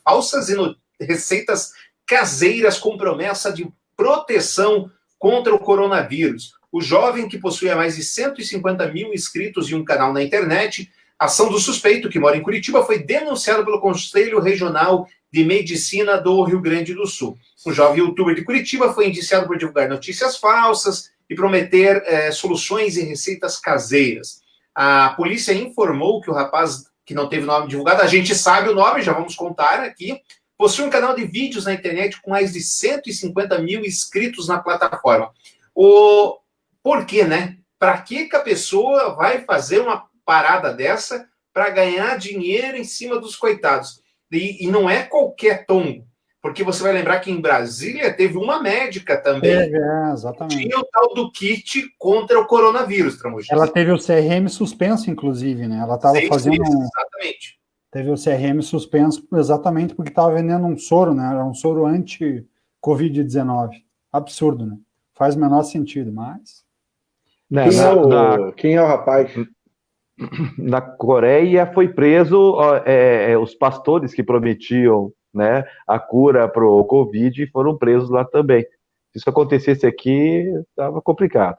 falsas e receitas caseiras com promessa de proteção contra o coronavírus. O jovem, que possuía mais de 150 mil inscritos e um canal na internet, a ação do suspeito, que mora em Curitiba, foi denunciado pelo Conselho Regional de Medicina do Rio Grande do Sul. O jovem youtuber de Curitiba foi indiciado por divulgar notícias falsas e prometer soluções e receitas caseiras. A polícia informou que o rapaz, que não teve nome divulgado, a gente sabe o nome, já vamos contar aqui, possui um canal de vídeos na internet com mais de 150 mil inscritos na plataforma. Por quê, né? Para que a pessoa vai fazer uma parada dessa para ganhar dinheiro em cima dos coitados? E não é qualquer tombo, porque você vai lembrar que em Brasília teve uma médica também. Exatamente. Tinha o tal do kit contra o coronavírus, Tramujas. Ela teve o CRM suspenso, inclusive, né? Ela estava fazendo exatamente. Teve o CRM suspenso exatamente porque estava vendendo um soro, né? Era um soro anti-Covid-19. Absurdo, né? Faz o menor sentido, mas... Quem é o rapaz? Na Coreia foi preso os pastores que prometiam, né, a cura para o Covid e foram presos lá também. Se isso acontecesse aqui, estava complicado.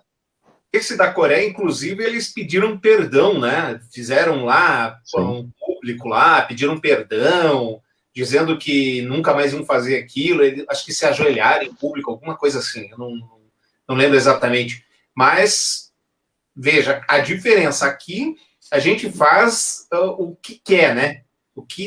Esse da Coreia, inclusive, eles pediram perdão, né? Fizeram lá um público lá, pediram perdão, dizendo que nunca mais iam fazer aquilo. Acho que se ajoelharam em público, alguma coisa assim. Eu não lembro exatamente. Mas, veja, a diferença aqui, a gente faz o que quer, né?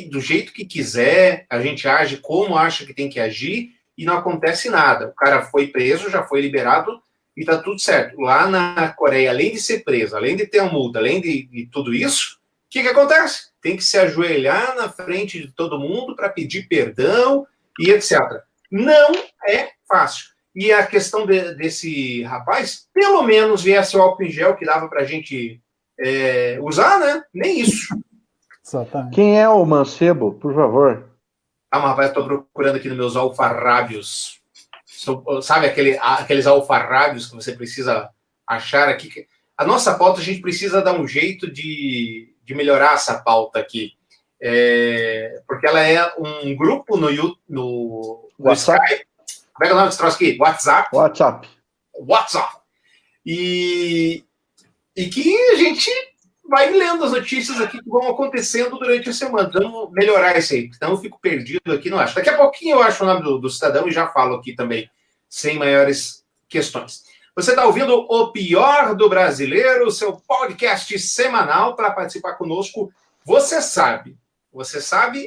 Do jeito que quiser, a gente age como acha que tem que agir e não acontece nada. O cara foi preso, já foi liberado e tá tudo certo. Lá na Coreia, além de ser preso, além de ter a multa, além de tudo isso, o que acontece? Tem que se ajoelhar na frente de todo mundo para pedir perdão e etc. Não é fácil. e a questão desse rapaz, pelo menos viesse o álcool em gel que dava para a gente usar, né? Nem isso. Exatamente. Quem é o mancebo, por favor? Ah, mas rapaz, estou procurando aqui nos meus alfarrábios. Sabe aqueles alfarrábios que você precisa achar aqui? A nossa pauta, a gente precisa dar um jeito de melhorar essa pauta aqui. Porque ela é um grupo no WhatsApp? Skype. Como é que é o nome desse troço aqui? WhatsApp. E que a gente vai lendo as notícias aqui que vão acontecendo durante a semana. Vamos melhorar isso aí. Então eu fico perdido aqui, não acho. Daqui a pouquinho eu acho o nome do cidadão e já falo aqui também, sem maiores questões. Você está ouvindo O Pior do Brasileiro, seu podcast semanal. Para participar conosco, você sabe,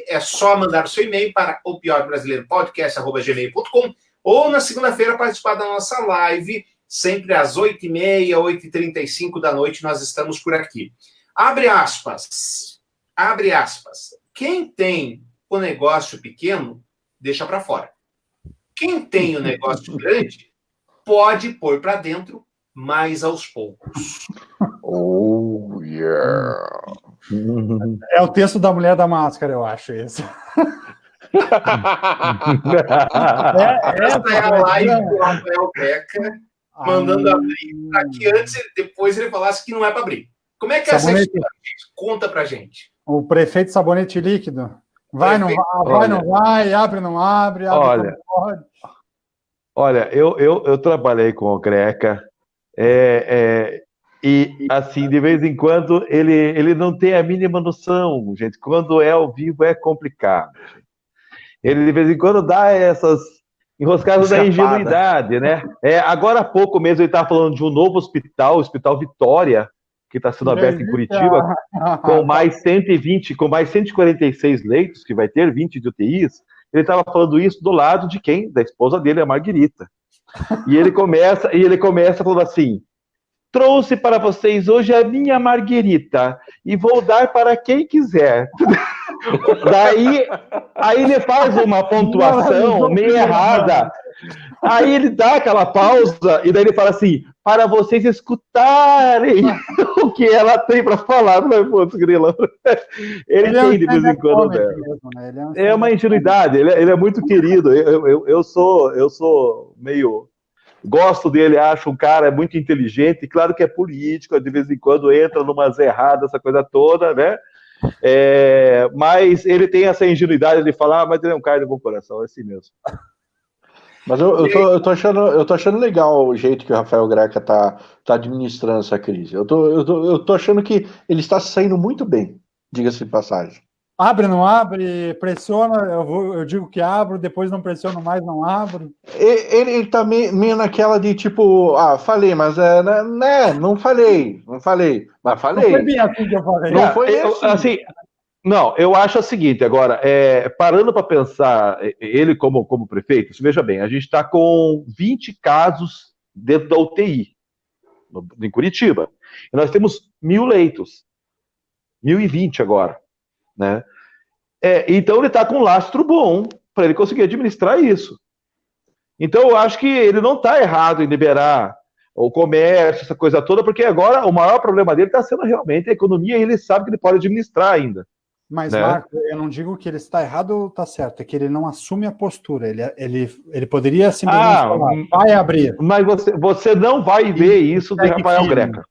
é só mandar o seu e-mail para opiorbrasileiropodcast@gmail.com ou na segunda-feira participar da nossa live, sempre às 8h30, 8h35 da noite, nós estamos por aqui. Abre aspas. Quem tem o negócio pequeno, deixa para fora. Quem tem o negócio grande, pode pôr para dentro, mas aos poucos. Oh, yeah. É o texto da Mulher da Máscara, eu acho isso. Essa é a live do Rafael Greca, mandando abrir, para que antes, depois ele falasse que não é para abrir. Como é que é essa história, gente? Conta pra gente. O prefeito sabonete líquido. Vai, não vai, abre, não abre, Olha, não pode. Olha, eu trabalhei com o Greca, e assim, de vez em quando, ele não tem a mínima noção, gente. Quando é ao vivo é complicado. Ele, de vez em quando, dá essas enroscadas da ingenuidade, né? Agora há pouco mesmo ele estava falando de um novo hospital, o Hospital Vitória, que está sendo aberto em Curitiba, com mais 120, com mais 146 leitos, que vai ter 20 de UTIs. Ele estava falando isso do lado de quem? Da esposa dele, a Marguerita. E ele começa falando assim: trouxe para vocês hoje a minha Marguerita e vou dar para quem quiser. Aí ele faz uma pontuação meio errada. Aí ele dá aquela pausa e daí ele fala assim: para vocês escutarem o que ela tem para falar. Grila. Ele tem de vez em quando. É uma ingenuidade. Ele é muito querido. Eu sou meio... Gosto dele, acho um cara muito inteligente. Claro que é político, de vez em quando entra numas erradas, essa coisa toda, né? Mas ele tem essa ingenuidade de falar, mas ele é um cara de bom coração, é assim mesmo. Mas eu tô achando legal o jeito que o Rafael Greca tá administrando essa crise. Eu tô achando que ele está saindo muito bem, diga-se de passagem. Abre, não abre, pressiona, eu digo que abro, depois não pressiono mais, não abro. Ele tá meio naquela de tipo, falei, mas não falei, mas falei. Não foi bem assim que eu falei. Não foi assim. Não, eu acho o seguinte, agora, parando para pensar, ele como prefeito, veja bem, a gente está com 20 casos dentro da UTI, em Curitiba, e nós temos 1.000 leitos, 1.020 agora, né? Então ele está com um lastro bom para ele conseguir administrar isso. Então eu acho que ele não está errado em liberar o comércio, essa coisa toda, porque agora o maior problema dele está sendo realmente a economia, e ele sabe que ele pode administrar ainda. Mas, né? Marco, eu não digo que ele está errado ou está certo, é que ele não assume a postura. Ele poderia simplesmente falar, vai abrir. Mas você não vai ver isso do Rafael Greca.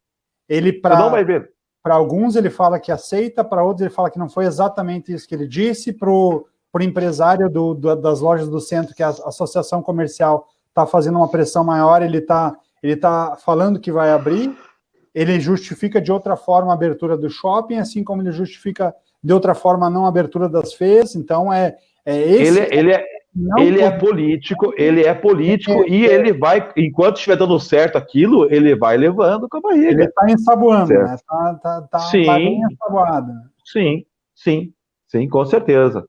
Você não vai ver. Para alguns ele fala que aceita, para outros ele fala que não foi exatamente isso que ele disse. Para o empresário das lojas do centro, que a associação comercial está fazendo uma pressão maior, ele tá falando que vai abrir, ele justifica de outra forma a abertura do shopping, assim como ele justifica de outra forma a não abertura das feiras. Então esse... Ele é político e ele vai, enquanto estiver dando certo aquilo, ele vai levando com a barriga. Ele está ensaboando, né? Tá bem ensaboado. Sim, com certeza.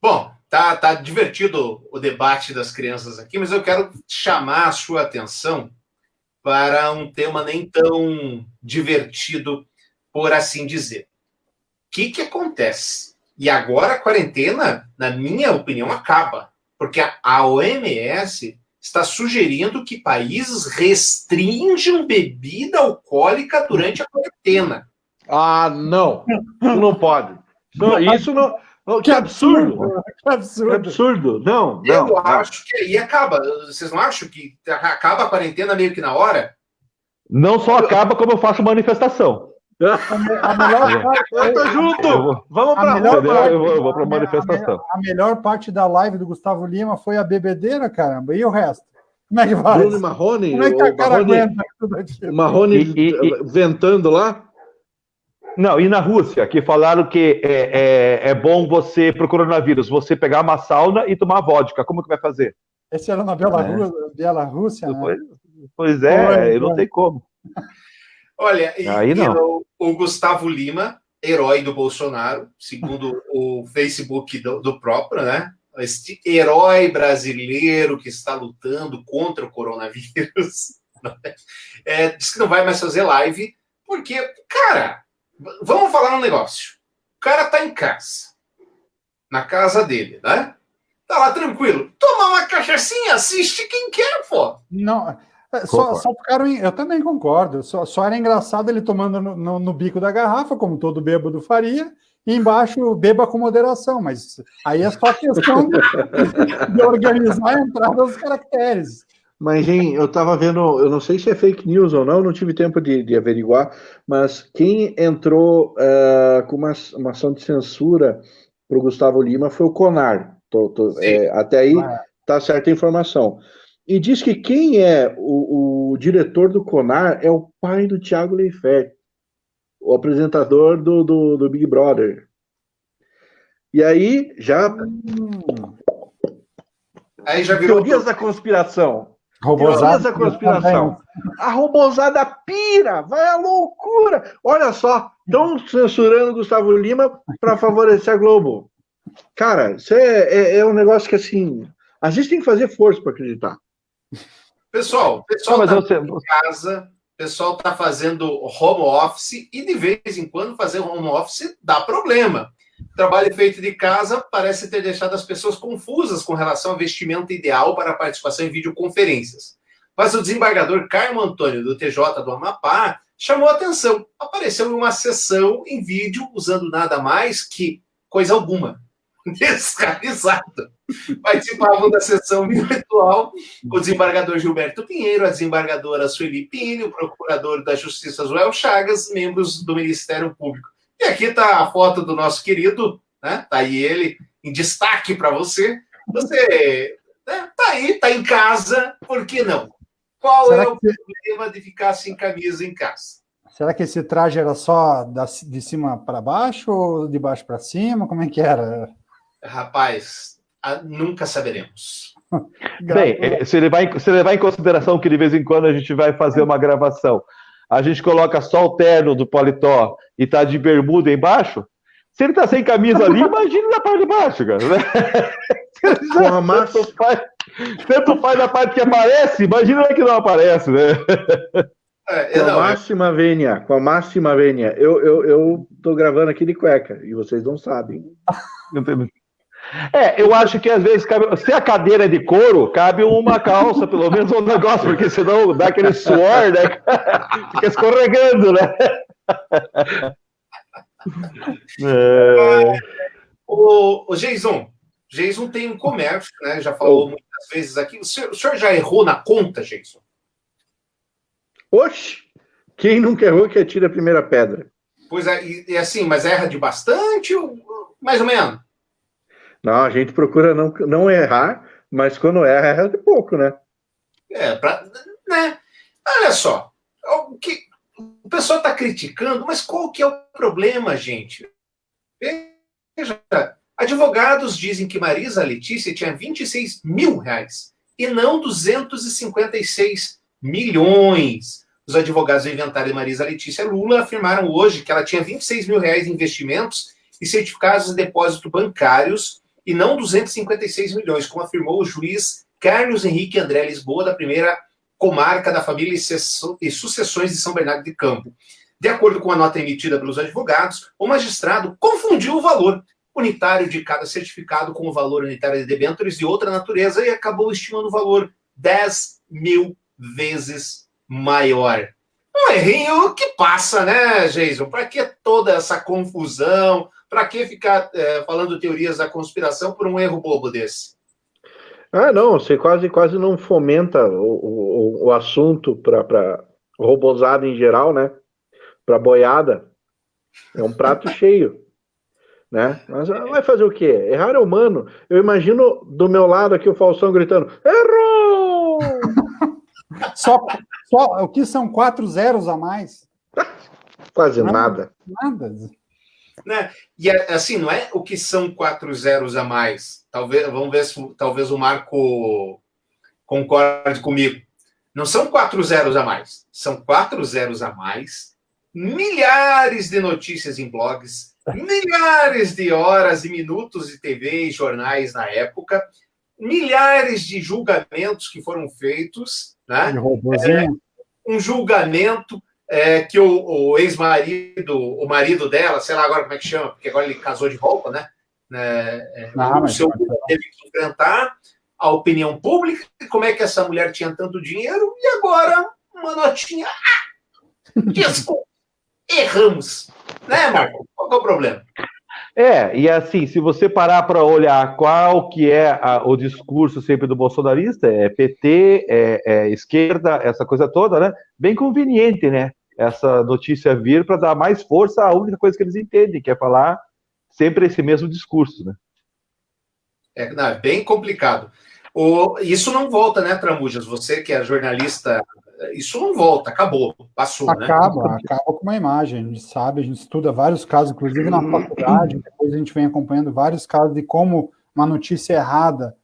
Bom, tá divertido o debate das crianças aqui, mas eu quero chamar a sua atenção para um tema nem tão divertido, por assim dizer. O que acontece? E agora a quarentena, na minha opinião, acaba. Porque a OMS está sugerindo que países restringam bebida alcoólica durante a quarentena. Ah, não. Não pode. Não, isso não. Que absurdo! Que absurdo. Que absurdo! Não, Eu não. acho que aí acaba. Vocês não acham que acaba a quarentena meio que na hora? Não só acaba, como eu faço manifestação. A melhor parte, Eu tô junto! Eu Vamos pra melhor rua! parte- eu vou pra manifestação. a melhor parte da live do Gustavo Lima foi a bebedeira, caramba. E o resto? Como é que vai? Bruno e Marrone, Como é que a cara Marrone, aguenta tudo aquilo? Marrone ventando lá. Não, e na Rússia, que falaram que é bom você, pro coronavírus, você pegar uma sauna e tomar vodka. Como que vai fazer? Esse era na Bielorrússia, né? Pois é, não tem como. Olha, Aí não. o Gustavo Lima, herói do Bolsonaro, segundo o Facebook do próprio, né? Este herói brasileiro que está lutando contra o coronavírus, diz que não vai mais fazer live, porque, cara, vamos falar um negócio. O cara tá em casa, na casa dele, né? Tá lá tranquilo. Toma uma cachaçinha, assiste quem quer, pô. Não, só ficaram. Eu também concordo. Só era engraçado ele tomando no bico da garrafa, como todo bêbado faria, e embaixo beba com moderação. Mas aí é só questão de organizar a entrada dos caracteres. Mas, gente, eu estava vendo, eu não sei se é fake news ou não tentive tempo de averiguar, mas quem entrou com uma ação de censura para o Gustavo Lima foi o CONAR. Até aí está certa a informação. E diz que quem é o diretor do CONAR é o pai do Thiago Leifert, o apresentador do Big Brother. E aí já... Aí já virou... Teorias da conspiração. Robozada. Da conspiração. A robozada pira, vai à loucura. Olha só, estão censurando o Gustavo Lima para favorecer a Globo. Cara, isso é um negócio que, assim, a gente tem que fazer força para acreditar. Pessoal tá em casa, o pessoal tá fazendo home office e de vez em quando fazer home office dá problema. O trabalho feito de casa parece ter deixado as pessoas confusas com relação ao vestimento ideal para a participação em videoconferências. Mas o desembargador Carmo Antônio, do TJ do Amapá, chamou a atenção. Apareceu em uma sessão em vídeo usando nada mais que coisa alguma. Descaracterizado. Participavam da sessão virtual o desembargador Gilberto Pinheiro, a desembargadora Sueli Pini, o procurador da Justiça Joel Chagas, membros do Ministério Público. E aqui está a foto do nosso querido, né? Tá aí ele em destaque para você. Você tá aí, tá em casa, por que não? Qual é o problema de ficar sem camisa em casa? Será que esse traje era só de cima para baixo ou de baixo para cima? Como é que era? Rapaz, nunca saberemos. Bem, se levar em consideração que de vez em quando a gente vai fazer uma gravação, a gente coloca só o terno do paletó e tá de bermuda embaixo, se ele tá sem camisa ali, imagina na parte de baixo, cara. Tanto faz na parte que aparece, imagina que não aparece, né? Com a máxima vênia. Eu tô gravando aqui de cueca, e vocês não sabem. Eu acho que às vezes cabe, se a cadeira é de couro, cabe uma calça, pelo menos um negócio, porque senão dá aquele suor, né? Fica escorregando, né? O Jason tem um comércio, né? Já falou muitas vezes aqui. O senhor já errou na conta, Jason? Oxe! Quem nunca errou que atira a primeira pedra? Pois é, e assim, mas erra de bastante ou mais ou menos? Não, a gente procura não errar, mas quando erra de pouco, né? Né? Olha só, o pessoal está criticando, mas qual que é o problema, gente? Veja, advogados dizem que Marisa Letícia tinha 26 mil reais e não 256 milhões. Os advogados do inventário de Marisa Letícia Lula afirmaram hoje que ela tinha 26 mil reais em investimentos e certificados de depósito bancários e não 256 milhões, como afirmou o juiz Carlos Henrique André Lisboa, da primeira comarca da família e sucessões de São Bernardo de Campo. De acordo com a nota emitida pelos advogados, o magistrado confundiu o valor unitário de cada certificado com o valor unitário de debêntures de outra natureza e acabou estimando o valor 10.000 vezes maior. Um errinho que passa, né, Jason? Para que toda essa confusão? Para que ficar falando teorias da conspiração por um erro bobo desse? Ah, não, você quase não fomenta o assunto para robozada em geral, né? Para boiada. É um prato cheio, né? Mas vai fazer o quê? Errar é humano. Eu imagino do meu lado aqui o Faustão gritando: errou! Só o que são 4 zeros a mais? Quase nada. Nada. Né? E assim, não é o que são 4 zeros a mais. Talvez, vamos ver se talvez o Marco concorde comigo. Não são 4 zeros a mais. São 4 zeros a mais, milhares de notícias em blogs, milhares de horas e minutos de TV e jornais na época, milhares de julgamentos que foram feitos, né? Um julgamento que o ex-marido, o marido dela, sei lá agora como é que chama, porque agora ele casou de volta, né? O seu marido teve que enfrentar a opinião pública, como é que essa mulher tinha tanto dinheiro, e agora uma notinha. Desculpa, erramos. Né, Marco? Qual é o problema? E assim, se você parar para olhar qual que é o discurso sempre do bolsonarista, é PT, é esquerda, essa coisa toda, né? Bem conveniente, né? Essa notícia vir para dar mais força à única coisa que eles entendem, que é falar sempre esse mesmo discurso, né? É bem complicado. Isso não volta, né, Tramujas? Você que é jornalista, isso não volta, acabou, passou, acaba com uma imagem, a gente sabe, a gente estuda vários casos, inclusive na faculdade, depois a gente vem acompanhando vários casos de como uma notícia errada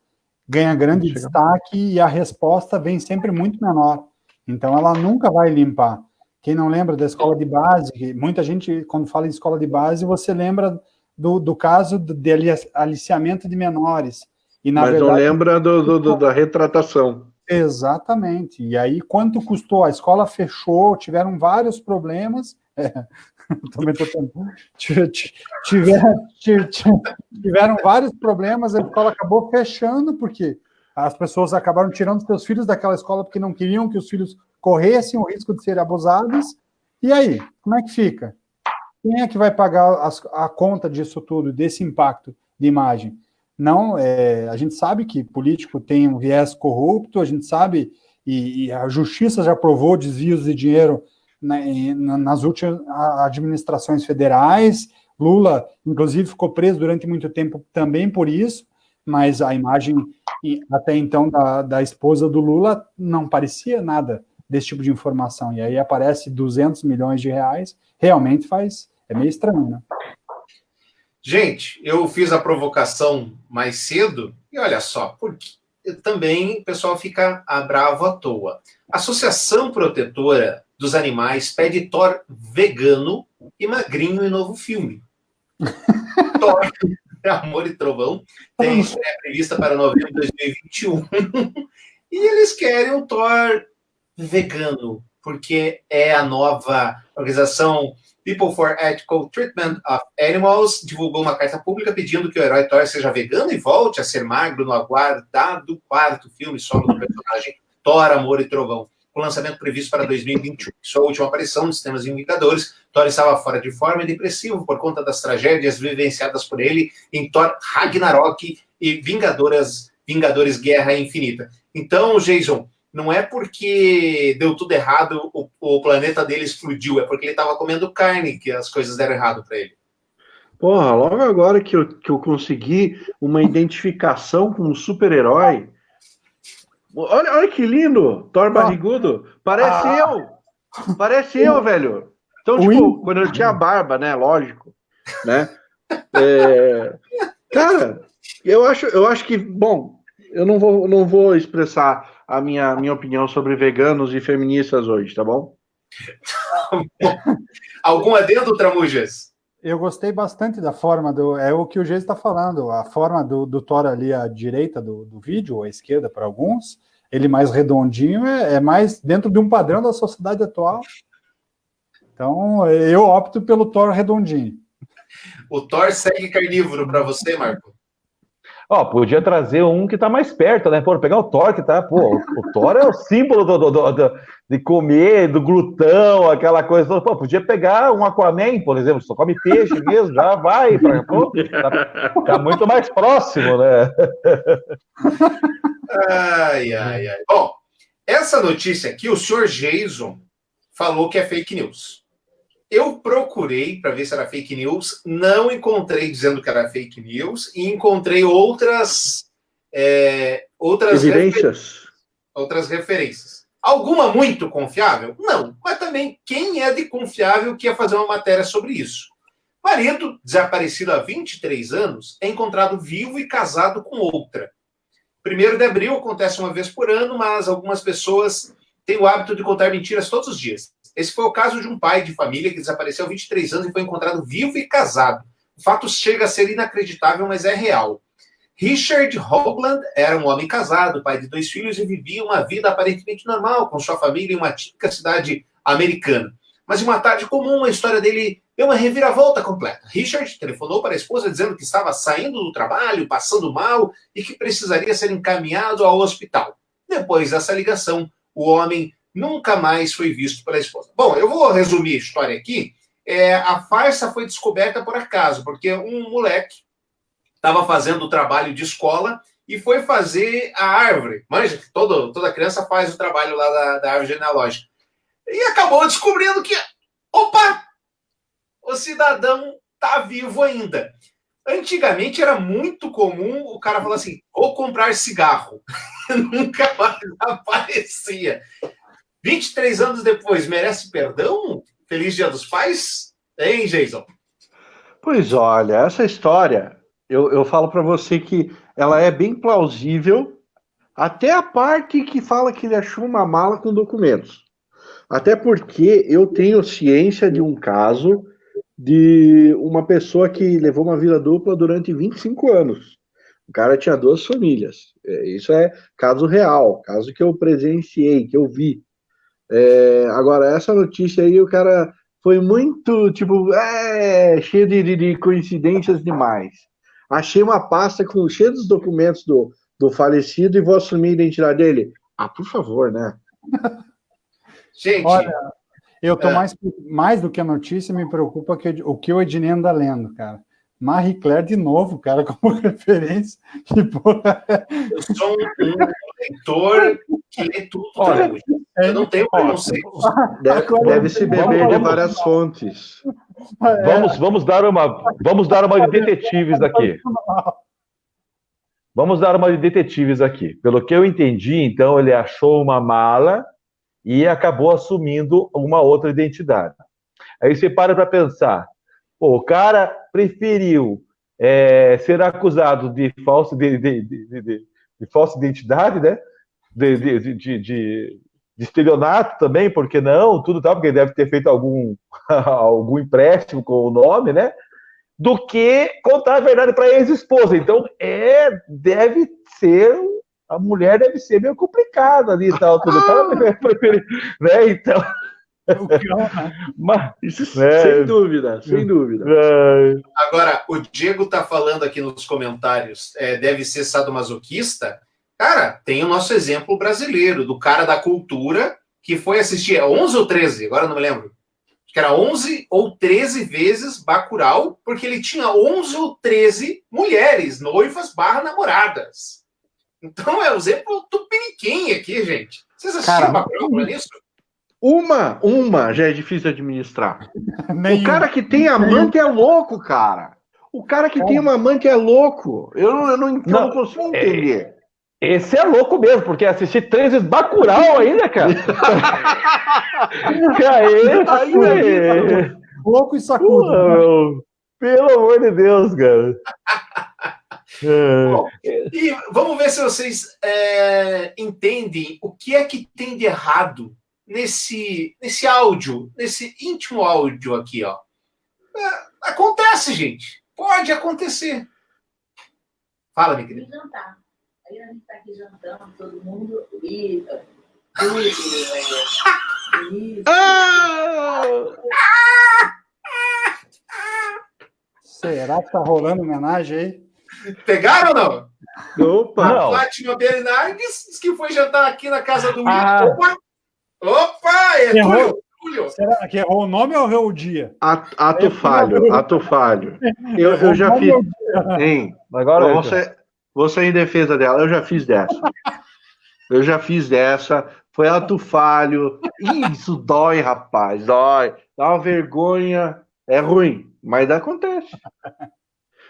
ganha grande destaque e a resposta vem sempre muito menor. Então ela nunca vai limpar. Quem não lembra da escola de base, muita gente, quando fala em escola de base, você lembra do caso de aliciamento de menores. E, na verdade, não lembra da retratação. Exatamente. E aí, quanto custou? A escola fechou, tiveram vários problemas. Também tô tentando. Tiveram vários problemas, a escola acabou fechando, porque as pessoas acabaram tirando seus filhos daquela escola porque não queriam que os filhos corressem o risco de serem abusados. E aí, como é que fica? Quem é que vai pagar a conta disso tudo, desse impacto de imagem? Não, a gente sabe que político tem um viés corrupto, a gente sabe, e a justiça já provou desvios de dinheiro nas últimas administrações federais. Lula, inclusive, ficou preso durante muito tempo também por isso, mas a imagem até então da esposa do Lula não parecia nada desse tipo de informação. E aí aparece 200 milhões de reais, realmente é meio estranho, né? Gente, eu fiz a provocação mais cedo e olha só, porque também o pessoal fica bravo à toa. A Associação Protetora dos Animais pede Thor vegano e magrinho em novo filme. Thor, Amor e Trovão, tem estreia prevista para novembro de 2021 e eles querem um Thor vegano, porque é a nova organização People for Ethical Treatment of Animals divulgou uma carta pública pedindo que o herói Thor seja vegano e volte a ser magro no aguardado quarto filme solo do personagem Thor, Amor e Trovão, com lançamento previsto para 2021. Sua última aparição nos cinemas Vingadores, Thor estava fora de forma e depressivo por conta das tragédias vivenciadas por ele em Thor Ragnarok e Vingadores Guerra Infinita. Então, Jason, não é porque deu tudo errado, o planeta dele explodiu, é porque ele estava comendo carne que as coisas deram errado para ele. Porra, logo agora que eu consegui uma identificação com um super-herói. Olha que lindo, Thor barrigudo. Parece eu, velho. Então, tipo, quando eu tinha barba, né, lógico, né? Cara, eu acho que, bom, eu não vou expressar a minha opinião sobre veganos e feministas hoje, tá bom? Algum adendo, Tramujas? Eu gostei bastante da forma é o que o Geis está falando, a forma do Thor ali à direita do vídeo, ou à esquerda para alguns, ele mais redondinho, é mais dentro de um padrão da sociedade atual. Então, eu opto pelo Thor redondinho. O Thor segue carnívoro para você, Marco? Ó, podia trazer um que tá mais perto, né? Pô, pegar o Thor, que tá. Pô, o Thor é o símbolo de comer, do glutão, aquela coisa toda. Pô, podia pegar um Aquaman, por exemplo, só come peixe mesmo, já vai. Pô, tá muito mais próximo, né? Ai, ai, ai. Bom, essa notícia aqui, o senhor Jason falou que é fake news. Eu procurei para ver se era fake news, não encontrei dizendo que era fake news e encontrei outras Evidências. outras referências. Alguma muito confiável? Não. Mas também, quem é de confiável que ia fazer uma matéria sobre isso? Marido, desaparecido há 23 anos, é encontrado vivo e casado com outra. 1º de abril acontece uma vez por ano, mas algumas pessoas têm o hábito de contar mentiras todos os dias. Esse foi o caso de um pai de família que desapareceu há 23 anos e foi encontrado vivo e casado. O fato chega a ser inacreditável, mas é real. Richard Hoagland era um homem casado, pai de 2 filhos e vivia uma vida aparentemente normal com sua família em uma típica cidade americana. Mas em uma tarde comum, a história dele deu uma reviravolta completa. Richard telefonou para a esposa dizendo que estava saindo do trabalho, passando mal e que precisaria ser encaminhado ao hospital. Depois dessa ligação, o homem nunca mais foi visto pela esposa. Bom, eu vou resumir a história aqui. A farsa foi descoberta por acaso, porque um moleque estava fazendo o trabalho de escola e foi fazer a árvore. Manja, toda criança faz o trabalho lá da árvore genealógica. E acabou descobrindo que, opa, o cidadão está vivo ainda. Antigamente era muito comum o cara falar assim, vou comprar cigarro. Nunca mais aparecia. 23 anos depois, merece perdão? Feliz Dia dos Pais? Hein, Jason? Pois olha, essa história, eu falo para você que ela é bem plausível, até a parte que fala que ele achou uma mala com documentos. Até porque eu tenho ciência de um caso de uma pessoa que levou uma vida dupla durante 25 anos. O cara tinha 2 famílias. Isso é caso real, caso que eu presenciei, que eu vi. Agora, essa notícia aí, o cara foi muito, tipo, cheio de coincidências demais. Achei uma pasta cheia dos documentos do falecido e vou assumir a identidade dele. Ah, por favor, né? Gente, olha, eu tô mais do que a notícia, me preocupa o que o Ednei anda lendo, cara. Marie Claire de novo, cara, como referência. Eu sou um leitor que lê tudo. Olha, eu não tenho preconceito. Deve se beber de várias fontes. Vamos dar uma de detetives aqui. Vamos dar uma de detetives aqui. Pelo que eu entendi, então, ele achou uma mala e acabou assumindo uma outra identidade. Aí você para pensar, pô, o cara preferiu ser acusado de falsa identidade, né? De estelionato também, porque não, tudo tal, porque ele deve ter feito algum empréstimo com o nome, né? Do que contar a verdade para a ex-esposa. Então, deve ser... A mulher deve ser meio complicada ali e tal, tudo. Né? Então. Isso, sem dúvida, sem dúvida. Agora, o Diego tá falando aqui nos comentários, deve ser sadomasoquista. Cara, tem o nosso exemplo brasileiro, do cara da cultura, que foi assistir 11 ou 13, agora não me lembro. Acho que era 11 ou 13 vezes Bacurau, porque ele tinha 11 ou 13 mulheres, noivas / namoradas. Então é o exemplo tupiniquim aqui, gente. Vocês assistiram Bacurau por isso? Uma já é difícil de administrar. O cara que tem amante é louco, cara. O cara que tem uma amante é louco. Eu não consigo entender. Esse é louco mesmo, porque assistir 3 vezes Bacurau ainda, cara. Louco e sacudo. Pelo amor de Deus, cara. Bom, e vamos ver se vocês entendem o que é que tem de errado nesse áudio, nesse íntimo áudio aqui, ó. Acontece, gente. Pode acontecer. Fala, minha querida. Jantar. Aí a gente tá aqui jantando, todo mundo. Será que tá rolando homenagem aí? Pegaram ou não? Opa! Não. Fátima Bernardes disse que foi jantar aqui na casa do William. Ah. Opa! É Errou. Túlio. Será que errou o nome ou errou o dia? Ato falho, ato falho. Eu já fiz. Hein? Agora, Você em defesa dela, eu já fiz dessa. Eu já fiz dessa. Foi ato falho. Isso dói, rapaz. Dói. Dá uma vergonha. É ruim, mas acontece.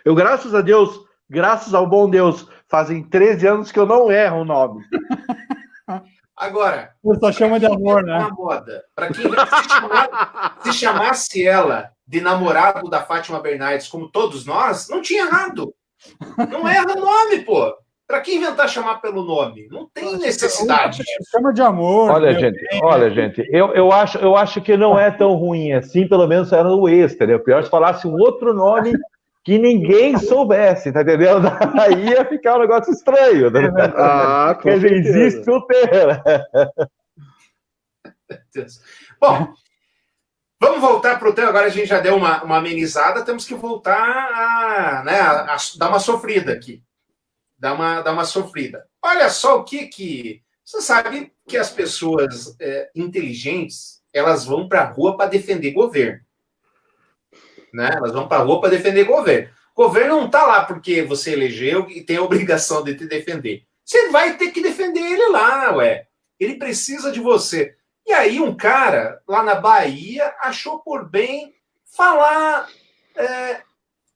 Eu, graças a Deus, graças ao bom Deus, fazem 13 anos que eu não erro o nome. Agora, Você só chama de amor, né? na moda. Para quem se chamasse ela de namorado da Fátima Bernardes, como todos nós, não tinha errado. Não erra o nome, pô. Para que inventar chamar pelo nome? Não tem necessidade. Chama de amor. Olha, gente, eu acho que não é tão ruim assim, pelo menos era no extra, né? Pior se falasse um outro nome que ninguém soubesse, tá entendendo? Aí ia ficar um negócio estranho. Né? Com certeza. Existe o tema. Bom, vamos voltar para o tema. Agora a gente já deu uma amenizada, temos que voltar a dar uma sofrida aqui. Dar uma sofrida. Olha só o que... Você sabe que as pessoas inteligentes, elas vão para a rua para defender governo. Né? Elas vão para a rua para defender governo. O governo não está lá porque você elegeu e tem a obrigação de te defender. Você vai ter que defender ele lá, ué. Ele precisa de você. E aí um cara lá na Bahia achou por bem falar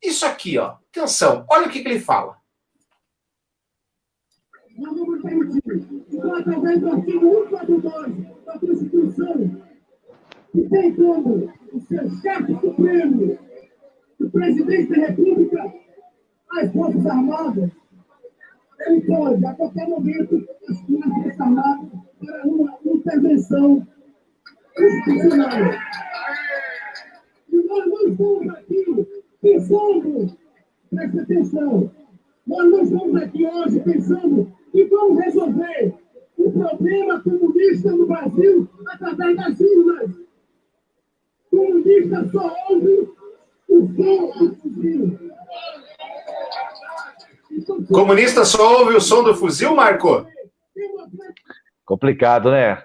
isso aqui, ó. Atenção, olha o que ele fala. Nós vamos permitir, então, através do artigo 142 da Constituição, que tem como o seu chefe supremo, o presidente da República, as Forças Armadas, ele pode, a qualquer momento, acionar as Forças Armadas para uma intervenção institucional. E nós não estamos aqui pensando, presta atenção, nós não estamos aqui hoje pensando que vamos resolver o problema comunista no Brasil através das urnas. Comunista só ouve o som do fuzil. Comunista só ouve o som do fuzil, Marco? Complicado, né?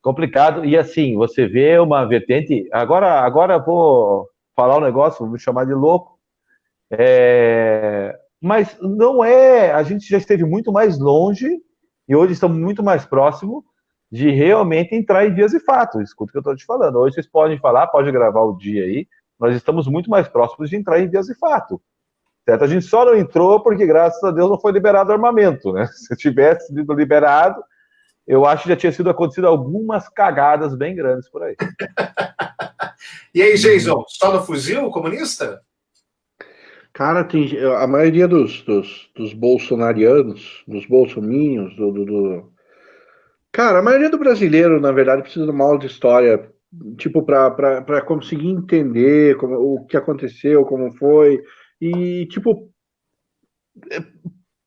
Complicado. E assim, você vê uma vertente... Agora eu vou falar um negócio, vou me chamar de louco. Mas não é... A gente já esteve muito mais longe e hoje estamos muito mais próximos de realmente entrar em vias e fatos. Escuta o que eu estou te falando. Hoje vocês podem falar, pode gravar o dia aí, nós estamos muito mais próximos de entrar em vias e fato. Certo? A gente só não entrou porque, graças a Deus, não foi liberado armamento, né? Se tivesse sido liberado, eu acho que já tinha acontecido algumas cagadas bem grandes por aí. E aí, Jason, só no fuzil comunista? Cara, a maioria dos bolsonarianos, dos bolsominhos, Cara, a maioria do brasileiro, na verdade, precisa de uma aula de história, tipo, para conseguir entender o que aconteceu, como foi, e, tipo,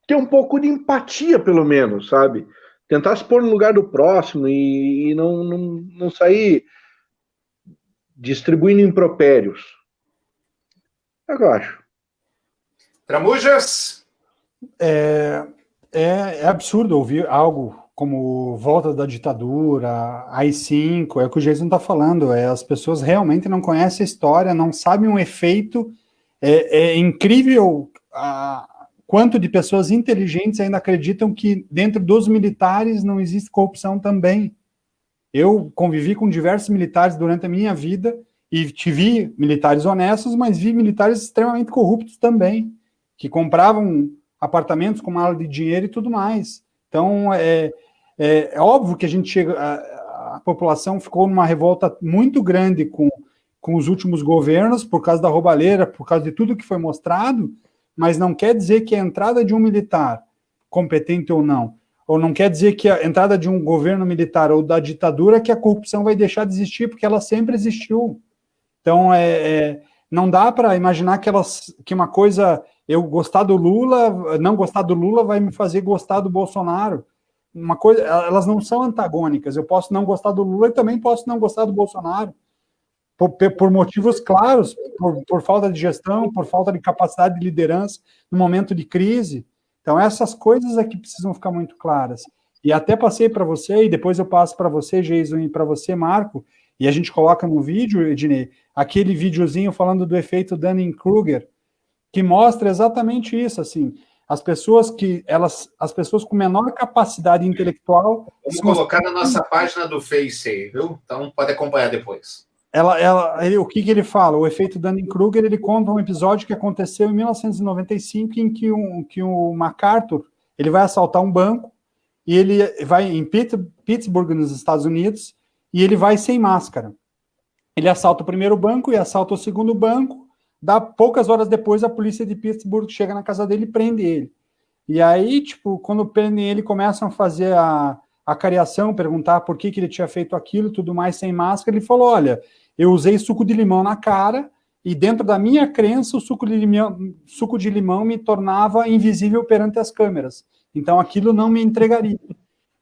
ter um pouco de empatia, pelo menos, sabe? Tentar se pôr no lugar do próximo e não sair distribuindo impropérios. Eu acho. Tramujas? É absurdo ouvir algo como volta da ditadura, AI-5, é o que o Jason está falando, as pessoas realmente não conhecem a história, não sabem o efeito, é incrível quanto de pessoas inteligentes ainda acreditam que dentro dos militares não existe corrupção também. Eu convivi com diversos militares durante a minha vida e vi militares honestos, mas vi militares extremamente corruptos também, que compravam apartamentos com mala de dinheiro e tudo mais. Então, é óbvio que a gente chega, a população ficou numa revolta muito grande com os últimos governos, por causa da roubalheira, por causa de tudo que foi mostrado, mas não quer dizer que a entrada de um militar, competente ou não quer dizer que a entrada de um governo militar ou da ditadura que a corrupção vai deixar de existir, porque ela sempre existiu. Então, não dá para imaginar que uma coisa, eu gostar do Lula, não gostar do Lula vai me fazer gostar do Bolsonaro. Uma coisa, elas não são antagônicas. Eu posso não gostar do Lula e também posso não gostar do Bolsonaro. por motivos claros, por falta de gestão, por falta de capacidade de liderança no momento de crise. Então, essas coisas aqui precisam ficar muito claras. E até passei para você, e depois eu passo para você, Jason, e para você, Marco, e a gente coloca no vídeo, Ednei, aquele videozinho falando do efeito Dunning-Kruger, que mostra exatamente isso, assim, as pessoas com menor capacidade intelectual... Vamos colocar na nossa página do Face aí, viu? Então, pode acompanhar depois. O que ele fala? O efeito Dunning-Kruger, ele conta um episódio que aconteceu em 1995, em que o MacArthur, ele vai assaltar um banco, e ele vai em Pittsburgh, nos Estados Unidos, e ele vai sem máscara. Ele assalta o primeiro banco e assalta o segundo banco. Poucas horas depois, a polícia de Pittsburgh chega na casa dele e prende ele. E aí, tipo, quando prendem ele, começam a fazer a cariação, perguntar por que ele tinha feito aquilo, tudo mais, sem máscara. Ele falou, olha, eu usei suco de limão na cara e dentro da minha crença, o suco de limão me tornava invisível perante as câmeras. Então, aquilo não me entregaria.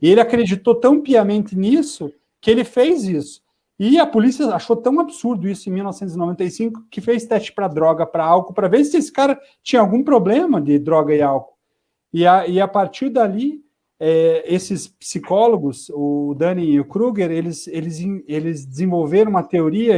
E ele acreditou tão piamente nisso que ele fez isso. E a polícia achou tão absurdo isso em 1995 que fez teste para droga, para álcool, para ver se esse cara tinha algum problema de droga e álcool. E a partir dali, esses psicólogos, o Dunning e o Kruger, eles desenvolveram uma teoria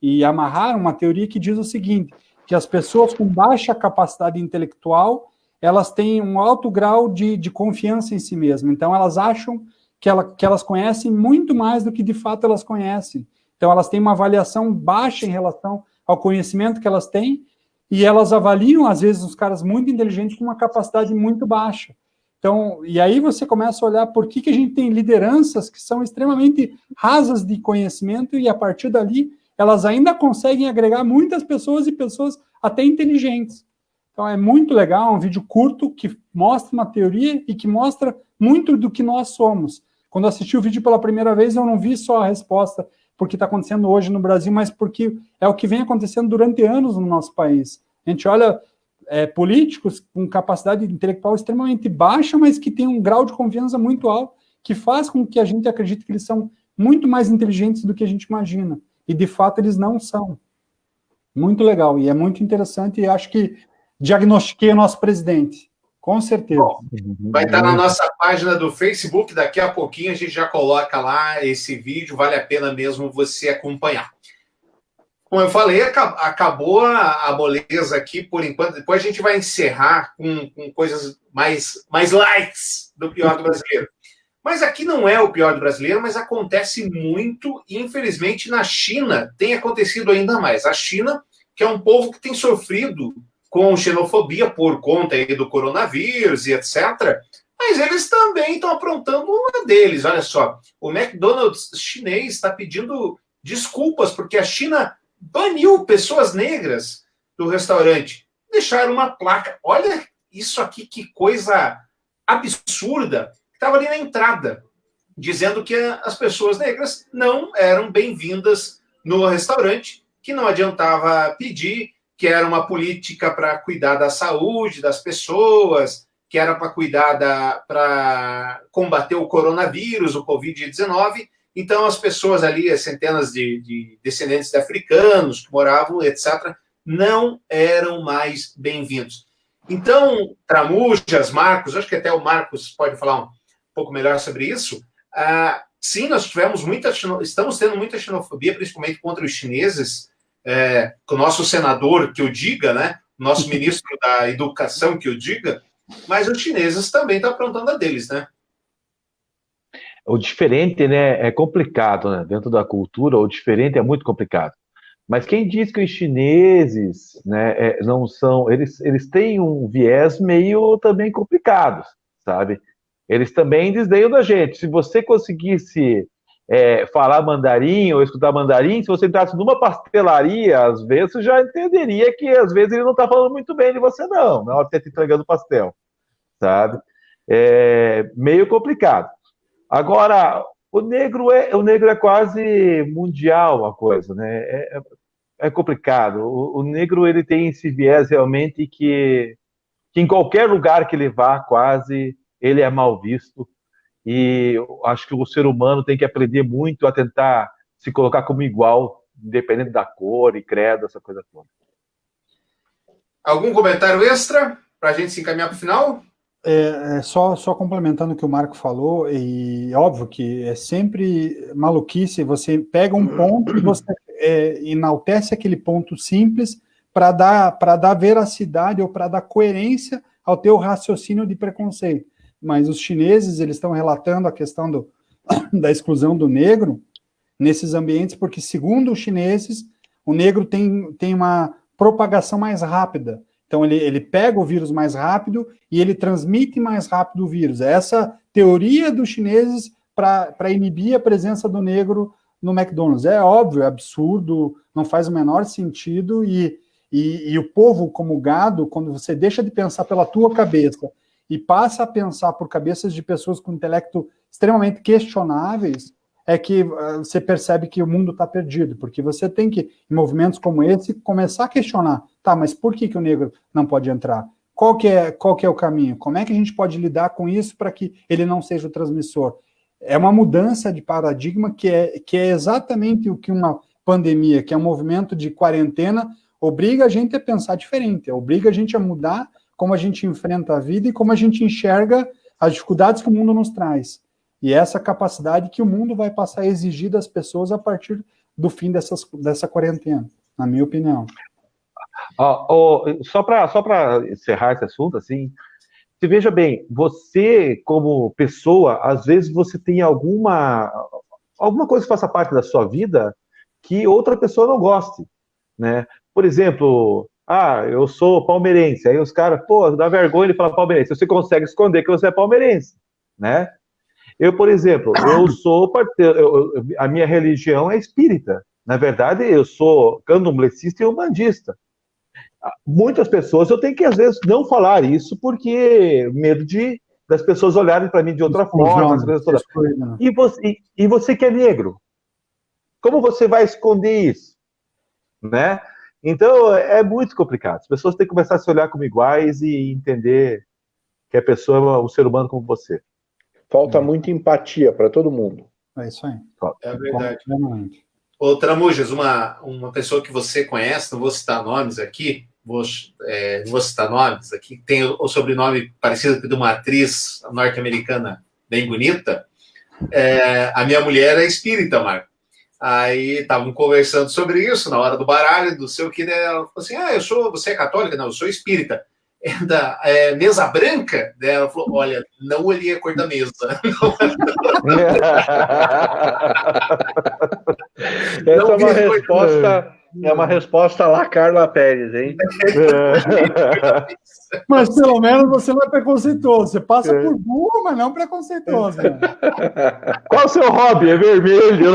e amarraram uma teoria que diz o seguinte, que as pessoas com baixa capacidade intelectual, elas têm um alto grau de confiança em si mesmas. Então, elas acham que elas conhecem muito mais do que de fato elas conhecem. Então, elas têm uma avaliação baixa em relação ao conhecimento que elas têm, e elas avaliam, às vezes, os caras muito inteligentes com uma capacidade muito baixa. Então, e aí você começa a olhar por que a gente tem lideranças que são extremamente rasas de conhecimento, e a partir dali, elas ainda conseguem agregar muitas pessoas e pessoas até inteligentes. Então, é muito legal, um vídeo curto que mostra uma teoria e que mostra muito do que nós somos. Quando eu assisti o vídeo pela primeira vez, eu não vi só a resposta porque está acontecendo hoje no Brasil, mas porque é o que vem acontecendo durante anos no nosso país. A gente olha políticos com capacidade intelectual extremamente baixa, mas que tem um grau de confiança muito alto, que faz com que a gente acredite que eles são muito mais inteligentes do que a gente imagina. E, de fato, eles não são. Muito legal, e é muito interessante, e acho que diagnostiquei o nosso presidente. Com certeza. Bom, vai estar na nossa página do Facebook, daqui a pouquinho a gente já coloca lá esse vídeo, vale a pena mesmo você acompanhar. Como eu falei, acabou a moleza aqui por enquanto, depois a gente vai encerrar com coisas mais lights do Pior do Brasileiro. Mas aqui não é o Pior do Brasileiro, mas acontece muito, e infelizmente na China tem acontecido ainda mais. A China, que é um povo que tem sofrido com xenofobia por conta aí do coronavírus e etc., mas eles também estão aprontando uma deles. Olha só, o McDonald's chinês está pedindo desculpas porque a China baniu pessoas negras do restaurante. Deixaram uma placa. Olha isso aqui, que coisa absurda. Estava ali na entrada, dizendo que as pessoas negras não eram bem-vindas no restaurante, que não adiantava pedir, que era uma política para cuidar da saúde das pessoas, que era para cuidar para combater o coronavírus, o Covid-19. Então, as pessoas ali, as centenas de descendentes de africanos que moravam, etc., não eram mais bem-vindos. Então, Tramujas, Marcos, acho que até o Marcos pode falar um pouco melhor sobre isso. Sim, nós estamos tendo muita xenofobia, principalmente contra os chineses, com o nosso senador que o diga, né? Nosso ministro da Educação que o diga, mas os chineses também estão aprontando a deles, né? O diferente, né, é complicado, né? Dentro da cultura, o diferente é muito complicado. Mas quem diz que os chineses, né, não são... Eles têm um viés meio também complicado, sabe? Eles também desdenham da gente. Se você conseguisse falar mandarim ou escutar mandarim, se você entrasse numa pastelaria, às vezes você já entenderia que às vezes ele não está falando muito bem de você, não, na hora que está te entregando pastel, sabe? É meio complicado. Agora, o negro é quase mundial a coisa, né? É complicado. O negro, ele tem esse viés realmente que em qualquer lugar que ele vá, quase, ele é mal visto. E eu acho que o ser humano tem que aprender muito a tentar se colocar como igual independente da cor e credo, essa coisa toda. Algum comentário extra para a gente se encaminhar para o final? Só complementando o que o Marco falou, e óbvio que é sempre maluquice, você pega um ponto e você enaltece aquele ponto simples para dar veracidade ou para dar coerência ao teu raciocínio de preconceito. Mas os chineses, eles estão relatando a questão da exclusão do negro nesses ambientes, porque, segundo os chineses, o negro tem uma propagação mais rápida. Então, ele pega o vírus mais rápido e ele transmite mais rápido o vírus. Essa teoria dos chineses para inibir a presença do negro no McDonald's. É óbvio, é absurdo, não faz o menor sentido, e o povo, como gado, quando você deixa de pensar pela tua cabeça e passa a pensar por cabeças de pessoas com intelecto extremamente questionáveis, é que você percebe que o mundo está perdido, porque você tem que, em movimentos como esse, começar a questionar, tá, mas por que o negro não pode entrar? Qual que é o caminho? Como é que a gente pode lidar com isso para que ele não seja o transmissor? É uma mudança de paradigma que é exatamente o que uma pandemia, que é um movimento de quarentena, obriga a gente a pensar diferente, obriga a gente a mudar como a gente enfrenta a vida e como a gente enxerga as dificuldades que o mundo nos traz. E essa capacidade que o mundo vai passar a exigir das pessoas a partir do fim dessa quarentena, na minha opinião. Só para encerrar esse assunto, assim, você veja bem, você, como pessoa, às vezes você tem alguma coisa que faça parte da sua vida que outra pessoa não goste, né? Por exemplo, eu sou palmeirense, aí os caras, dá vergonha ele falar palmeirense, você consegue esconder que você é palmeirense, né? Eu, por exemplo, a minha religião é espírita. Na verdade, eu sou candomblessista e umbandista. Muitas pessoas, eu tenho que, às vezes, não falar isso, porque medo das pessoas olharem para mim de outra forma. E você que é negro, como você vai esconder isso? Né? Então, é muito complicado. As pessoas têm que começar a se olhar como iguais e entender que a pessoa é um ser humano como você. Falta muita empatia para todo mundo. É isso aí. É verdade. Ô, Tramujas, uma pessoa que você conhece, não vou citar nomes aqui, tem o sobrenome parecido com de uma atriz norte-americana bem bonita. A minha mulher é espírita, Marco. Aí estavam conversando sobre isso na hora do baralho, do seu que, ela falou assim, você é católica? Não, eu sou espírita. Da mesa branca, ela falou, olha, não olhei a cor da mesa. Essa é uma resposta lá, Carla Pérez, hein? Mas pelo menos você não é preconceituoso. Você passa por burro, mas não preconceituoso. Né? Qual o seu hobby? É vermelho.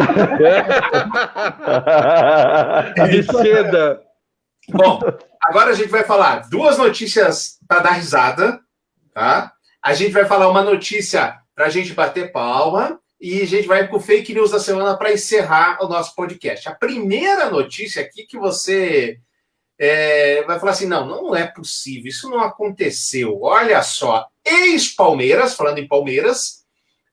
De seda. Bom, agora a gente vai falar duas notícias para dar risada, tá? A gente vai falar uma notícia para a gente bater palma e a gente vai para o fake news da semana para encerrar o nosso podcast. A primeira notícia aqui que você vai falar assim, não é possível, isso não aconteceu. Olha só, ex-Palmeiras, falando em Palmeiras,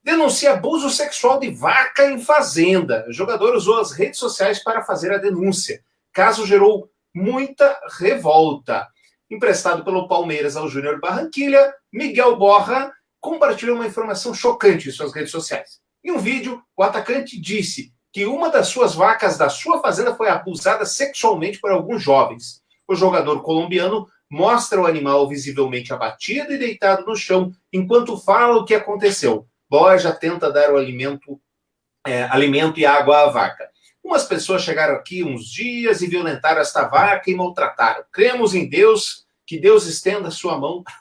denuncia abuso sexual de vaca em fazenda. O jogador usou as redes sociais para fazer a denúncia. Caso gerou muita revolta. Emprestado pelo Palmeiras ao Júnior Barranquilla, Miguel Borja compartilhou uma informação chocante em suas redes sociais. Em um vídeo, o atacante disse que uma das suas vacas da sua fazenda foi abusada sexualmente por alguns jovens. O jogador colombiano mostra o animal visivelmente abatido e deitado no chão, enquanto fala o que aconteceu. Borja tenta dar o alimento e água à vaca. Umas pessoas chegaram aqui uns dias e violentaram esta vaca e maltrataram. Cremos em Deus, que Deus estenda a sua mão para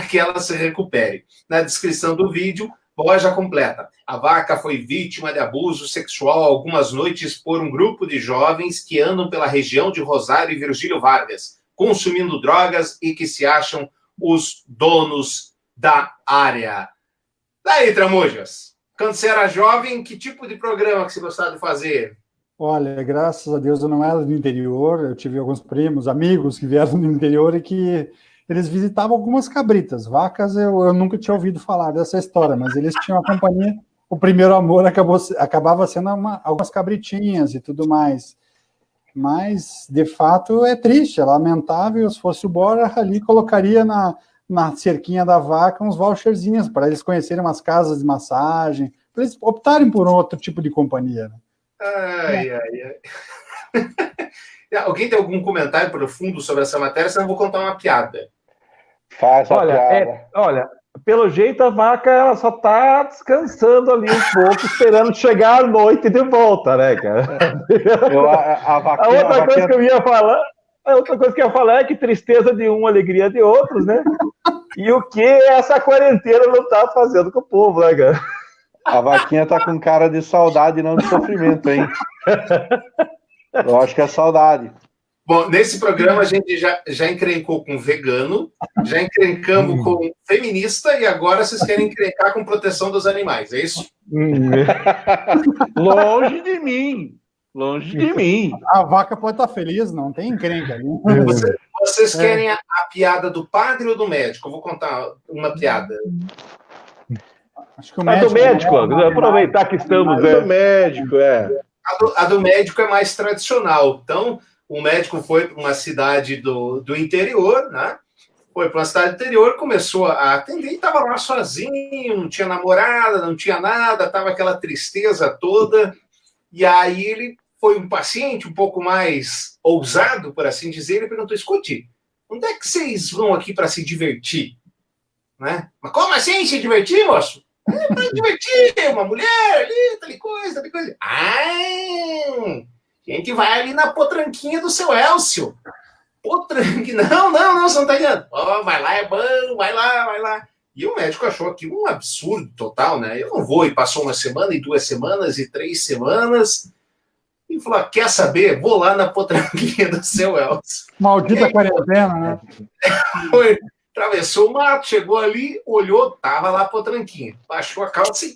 que ela se recupere. Na descrição do vídeo, Borja completa. A vaca foi vítima de abuso sexual algumas noites por um grupo de jovens que andam pela região de Rosário e Virgílio Vargas, consumindo drogas e que se acham os donos da área. Daí, Tramujas, quando você era jovem, que tipo de programa que você gostava de fazer? Olha, graças a Deus eu não era do interior, eu tive alguns primos, amigos que vieram do interior e que eles visitavam algumas cabritas. Vacas eu nunca tinha ouvido falar dessa história, mas eles tinham a companhia o primeiro amor acabava sendo algumas cabritinhas e tudo mais. Mas, de fato, é triste, é lamentável. Se fosse o Bora, ali colocaria na cerquinha da vaca uns voucherzinhos para eles conhecerem umas casas de massagem, para eles optarem por outro tipo de companhia. Né? Ai. Alguém tem algum comentário profundo sobre essa matéria? Senão eu vou contar uma piada. Faz a piada. Olha, pelo jeito a vaca ela só tá descansando ali um pouco, esperando chegar à noite de volta, né, cara? A outra coisa que eu ia falar é que tristeza de um, alegria de outros, né? E o que essa quarentena não tá fazendo com o povo, né, cara? A vaquinha tá com cara de saudade e não de sofrimento, hein? Eu acho que é saudade. Bom, nesse programa a gente já encrencou com vegano, já encrencamos com feminista e agora vocês querem encrencar com proteção dos animais, é isso? Longe de mim! Longe de mim! A vaca pode estar feliz, não tem encrenca ali. Vocês querem a piada do padre ou do médico? Eu vou contar uma piada. Acho que o médico, do médico, aproveitar que estamos... Do médico, A do médico é mais tradicional. Então, o médico foi para uma cidade do interior, né? Foi para uma cidade do interior, começou a atender e estava lá sozinho, não tinha namorada, não tinha nada, estava aquela tristeza toda. E aí ele foi um paciente um pouco mais ousado, por assim dizer, ele perguntou: escute, onde é que vocês vão aqui para se divertir? Né? Mas como assim se divertir, moço? Para divertir, uma mulher ali, tal coisa. A gente vai ali na potranquinha do seu Elcio. Potranquinha, não, você não tá entendendo. Vai lá, é bom, vai lá. E o médico achou aquilo um absurdo total, né? Eu não vou, e passou uma semana, e 2 semanas, e 3 semanas, e falou: quer saber? Vou lá na potranquinha do seu Elcio. Maldita quarentena, né? Foi. Atravessou o mato, chegou ali, olhou, tava lá a potranquinha. Baixou a calça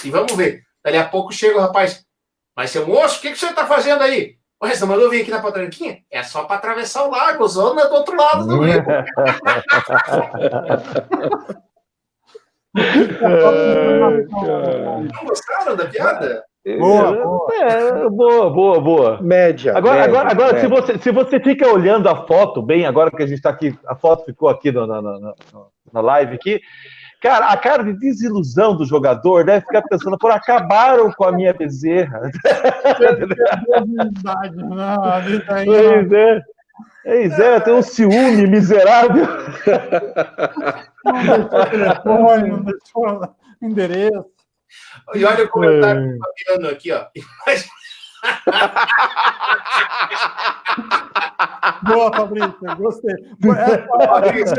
e vamos ver. Dali a pouco chega o rapaz: mas seu moço, o que você tá fazendo aí? Ué, você mandou vir aqui na potranquinha? É só para atravessar o lago, zona do outro lado do rio. Não gostaram da piada? Boa. Média. Agora se você fica olhando a foto bem, agora que a gente está aqui, a foto ficou aqui na live aqui, cara, a cara de desilusão do jogador deve ficar pensando: por acabaram com a minha bezerra. Pois é, tem um ciúme miserável. Não deixou telefone, não deixou endereço. E olha o comentário do Fabiano aqui, ó. Boa, Fabrício, gostei. Fabrício.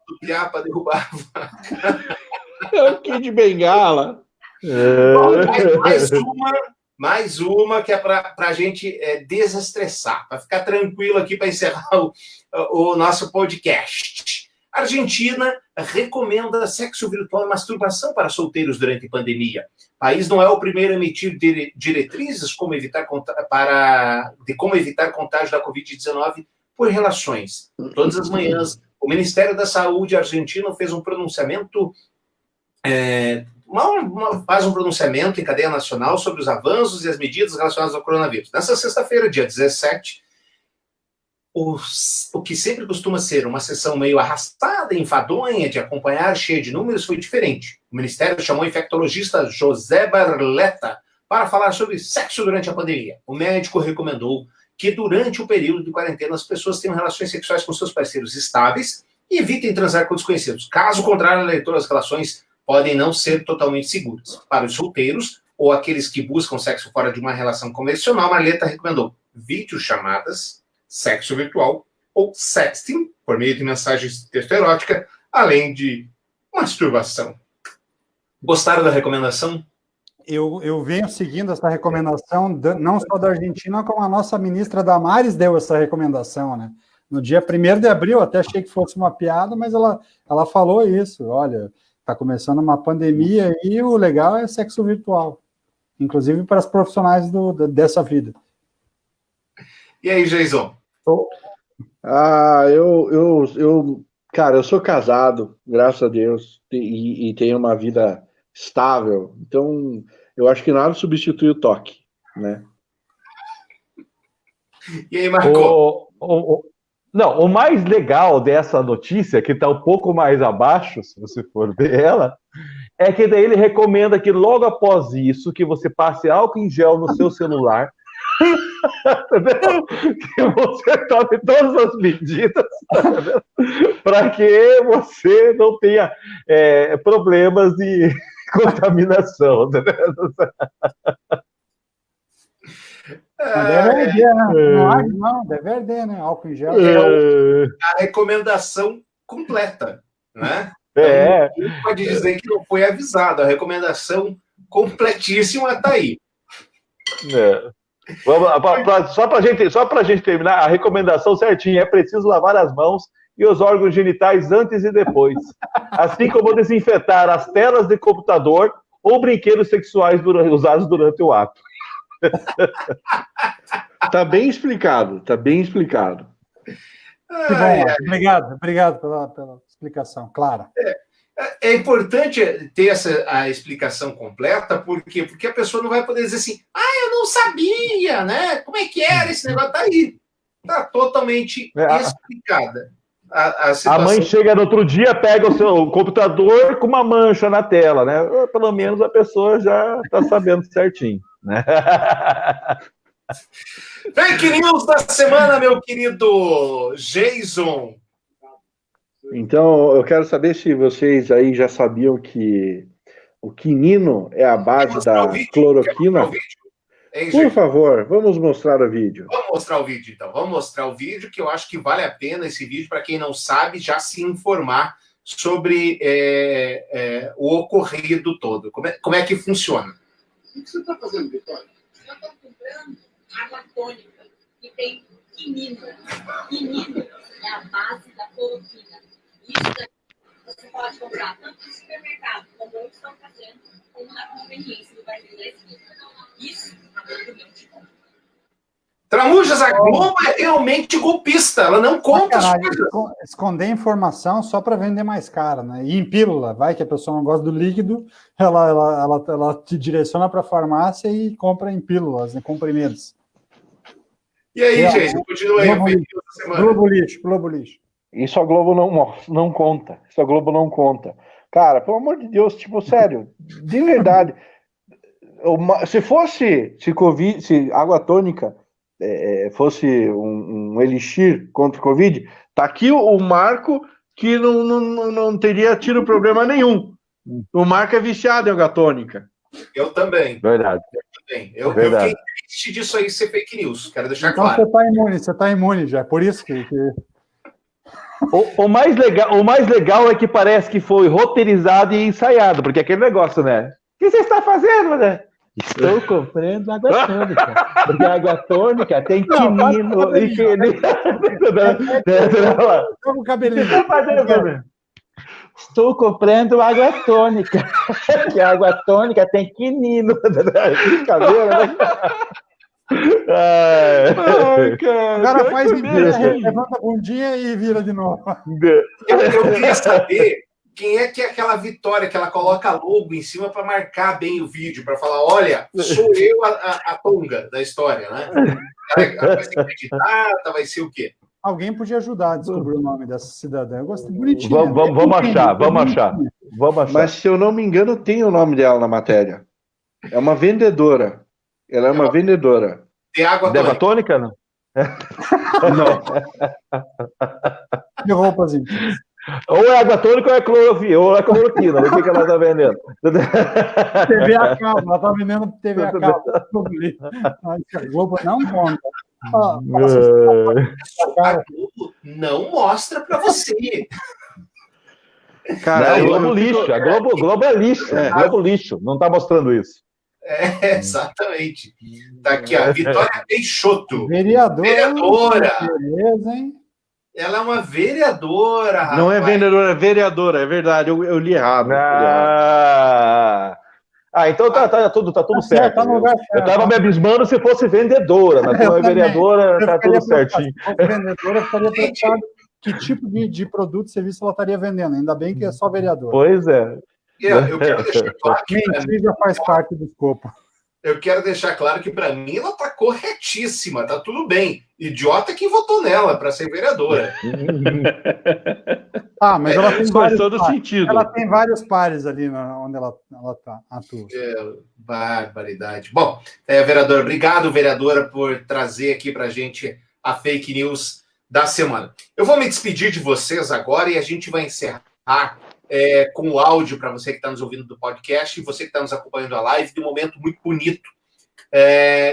Do piá para derrubar. É o Kid Bengala. Mais uma que é para a gente desestressar, para ficar tranquilo aqui, para encerrar o nosso podcast. A Argentina recomenda sexo virtual e masturbação para solteiros durante a pandemia. O país não é o primeiro a emitir diretrizes como evitar contágio da Covid-19 por relações. Todas as manhãs, o Ministério da Saúde argentino fez um pronunciamento faz um pronunciamento em cadeia nacional sobre os avanços e as medidas relacionadas ao coronavírus. Nessa sexta-feira, dia 17, o que sempre costuma ser uma sessão meio arrastada, enfadonha de acompanhar, cheia de números, foi diferente. O Ministério chamou o infectologista José Barletta para falar sobre sexo durante a pandemia. O médico recomendou que durante o período de quarentena as pessoas tenham relações sexuais com seus parceiros estáveis e evitem transar com desconhecidos. Caso contrário, todas as relações podem não ser totalmente seguras. Para os solteiros ou aqueles que buscam sexo fora de uma relação convencional, Marleta recomendou videochamadas, sexo virtual ou sexting, por meio de mensagens de texto erótica, além de masturbação. Gostaram da recomendação? Eu venho seguindo essa recomendação, não só da Argentina, como a nossa ministra Damares deu essa recomendação, né? No dia 1º de abril, até achei que fosse uma piada, mas ela falou isso: olha, está começando uma pandemia e o legal é sexo virtual, inclusive para os profissionais dessa vida. E aí, Jason? Cara, eu sou casado, graças a Deus, e tenho uma vida estável. Então, eu acho que nada substitui o toque, né? E aí, Marco? Não, o mais legal dessa notícia, que está um pouco mais abaixo, se você for ver ela, é que daí ele recomenda que logo após isso, que você passe álcool em gel no seu celular, que você tome todas as medidas para que você não tenha problemas de contaminação. Mas deve arder, né? Não arde, não, deve arder, né? Álcool em gel. A recomendação completa, né? Então, ninguém pode dizer que não foi avisado. A recomendação completíssima está aí. Só para a gente terminar, a recomendação certinha: é preciso lavar as mãos e os órgãos genitais antes e depois, assim como desinfetar as telas de computador ou brinquedos sexuais usados durante o ato. Tá bem explicado, tá bem explicado. Que bom, obrigado pela explicação, clara. É importante ter a explicação completa, por quê? Porque a pessoa não vai poder dizer assim, eu não sabia, né? Como é que era esse negócio? Tá aí. Tá totalmente explicada. A mãe chega no outro dia, pega o seu computador com uma mancha na tela, né? Pelo menos a pessoa já está sabendo certinho, né? Fake news da semana, meu querido Jason. Então, eu quero saber se vocês aí já sabiam que o quinino é a base da cloroquina. Por favor, vamos mostrar o vídeo. Vamos mostrar o vídeo, então. Vamos mostrar o vídeo, que eu acho que vale a pena esse vídeo, para quem não sabe, já se informar sobre o ocorrido todo. Como é que funciona? O que você está fazendo, Vitória? Eu estou comprando água tônica, que tem quinino. Quinino é a base da cloroquina. Isso daí você pode comprar tanto no supermercado, como muitos estão fazendo, como na conveniência do barbeiro da esquina. Isso é meu tipo. Tramujas, a Globo é realmente golpista, ela não conta as coisas. Esconder informação só para vender mais caro, né? E em pílula, vai que a pessoa não gosta do líquido, ela te direciona para a farmácia e compra em pílulas, em comprimidos. E aí, gente, continua aí. Globo lixo. Isso a Globo não conta. Isso a Globo não conta. Cara, pelo amor de Deus, tipo, sério, de verdade. Se água tônica fosse um elixir contra o Covid, tá aqui o Marco, que não teria tido problema nenhum. O Marco é viciado em água tônica. Eu também. Verdade. Eu fiquei triste disso aí ser fake news, quero deixar claro. Você tá imune já, por isso que... O mais legal é que parece que foi roteirizado e ensaiado, porque aquele negócio, né? O que você está fazendo, né? Estou comprando água tônica, porque a água tônica tem quinino e quinino. O cabelinho. Estou comprando água tônica, porque a água tônica tem quinino. Brincadeira, né? Agora faz levanta a bundinha e vira de novo. Eu queria saber quem é que é aquela Vitória que ela coloca logo em cima para marcar bem o vídeo, para falar, olha, sou eu a tonga da história, né? Vai ser acreditada, vai ser o quê? Alguém podia ajudar a descobrir o nome dessa cidadã. Eu gostei, bonitinho. Vamos achar. Mas, se eu não me engano, tem o nome dela na matéria. É uma vendedora. Ela é uma vendedora. De água tônica, não? Não. De roupas íntimas. Ou é água tônica ou é cloroquina. O que ela está vendendo? TV a cabo. Ela está vendendo TV a cabo. A Globo não conta. A Globo não mostra para você. Cara, não, Globo lixo. A Globo é lixo. Globo lixo. Não está mostrando isso. Exatamente. Tá aqui, a Vitória Peixoto. Vereadora. Beleza, hein? Ela é uma vereadora, rapaz. Não é vendedora, é vereadora, é verdade. Eu li errado. Então tá tudo certo. Tá no lugar certo. Eu tava me abismando se fosse vendedora, mas como é vereadora, tá tudo certinho. Se fosse vendedora, eu ficaria preocupado que tipo de produto e serviço ela estaria vendendo. Ainda bem que é só vereador. Pois é. Eu quero deixar claro que Mentir já faz parte do escopo. eu quero deixar claro que para mim ela está corretíssima, tá tudo bem. Idiota que votou nela para ser vereadora. Ah, mas ela tem Faz vários todo pares. sentido. Ela tem vários pares ali onde ela atua. Barbaridade. Bom, vereador, obrigado, vereadora, por trazer aqui para a gente a fake news da semana. Eu vou me despedir de vocês agora e a gente vai encerrar com o áudio para você que está nos ouvindo do podcast e você que está nos acompanhando a live de um momento muito bonito.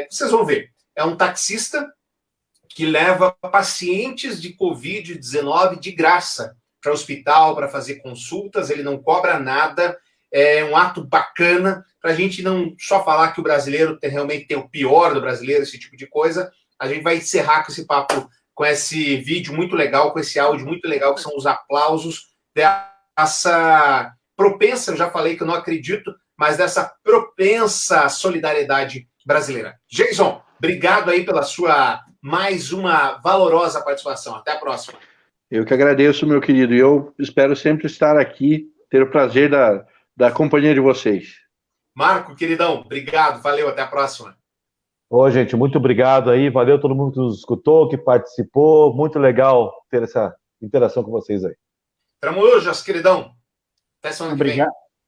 Vocês vão ver. É um taxista que leva pacientes de Covid-19 de graça para o hospital, para fazer consultas, ele não cobra nada, é um ato bacana, para a gente não só falar que o brasileiro realmente tem o pior do brasileiro, esse tipo de coisa, a gente vai encerrar com esse papo, com esse vídeo muito legal, com esse áudio muito legal, que são os aplausos dessa propensa, eu já falei que eu não acredito, mas dessa propensa solidariedade brasileira. Jason, obrigado aí pela sua mais uma valorosa participação. Até a próxima. Eu que agradeço, meu querido, e eu espero sempre estar aqui, ter o prazer da companhia de vocês. Marco, queridão, obrigado, valeu, até a próxima. Ô, gente, muito obrigado aí, valeu todo mundo que nos escutou, que participou, muito legal ter essa interação com vocês aí. Tramujas, queridão, até semana que vem.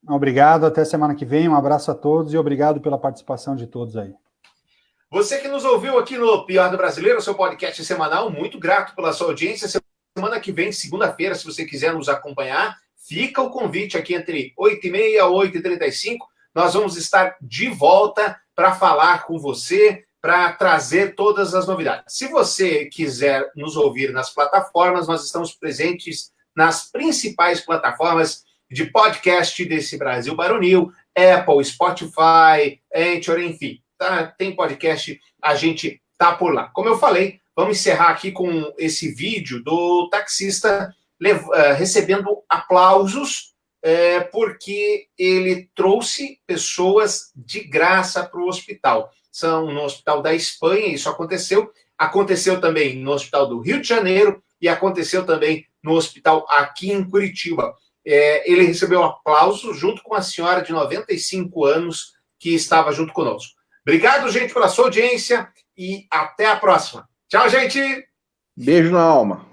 Obrigado, até semana que vem, um abraço a todos e obrigado pela participação de todos aí. Você que nos ouviu aqui no Pior do Brasileiro, seu podcast semanal, muito grato pela sua audiência. Semana que vem, segunda-feira, se você quiser nos acompanhar, fica o convite aqui entre 8h30 e 8h35. Nós vamos estar de volta para falar com você, para trazer todas as novidades. Se você quiser nos ouvir nas plataformas, nós estamos presentes nas principais plataformas de podcast desse Brasil Baronil, Apple, Spotify, Anchor, enfim. Tá, tem podcast, a gente tá por lá. Como eu falei, vamos encerrar aqui com esse vídeo do taxista recebendo aplausos porque ele trouxe pessoas de graça para o hospital. São no hospital da Espanha, isso aconteceu também no hospital do Rio de Janeiro e aconteceu também no hospital aqui em Curitiba. Ele recebeu aplausos junto com a senhora de 95 anos que estava junto conosco. Obrigado, gente, pela sua audiência e até a próxima. Tchau, gente! Beijo na alma.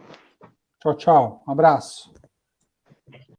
Tchau, tchau. Um abraço.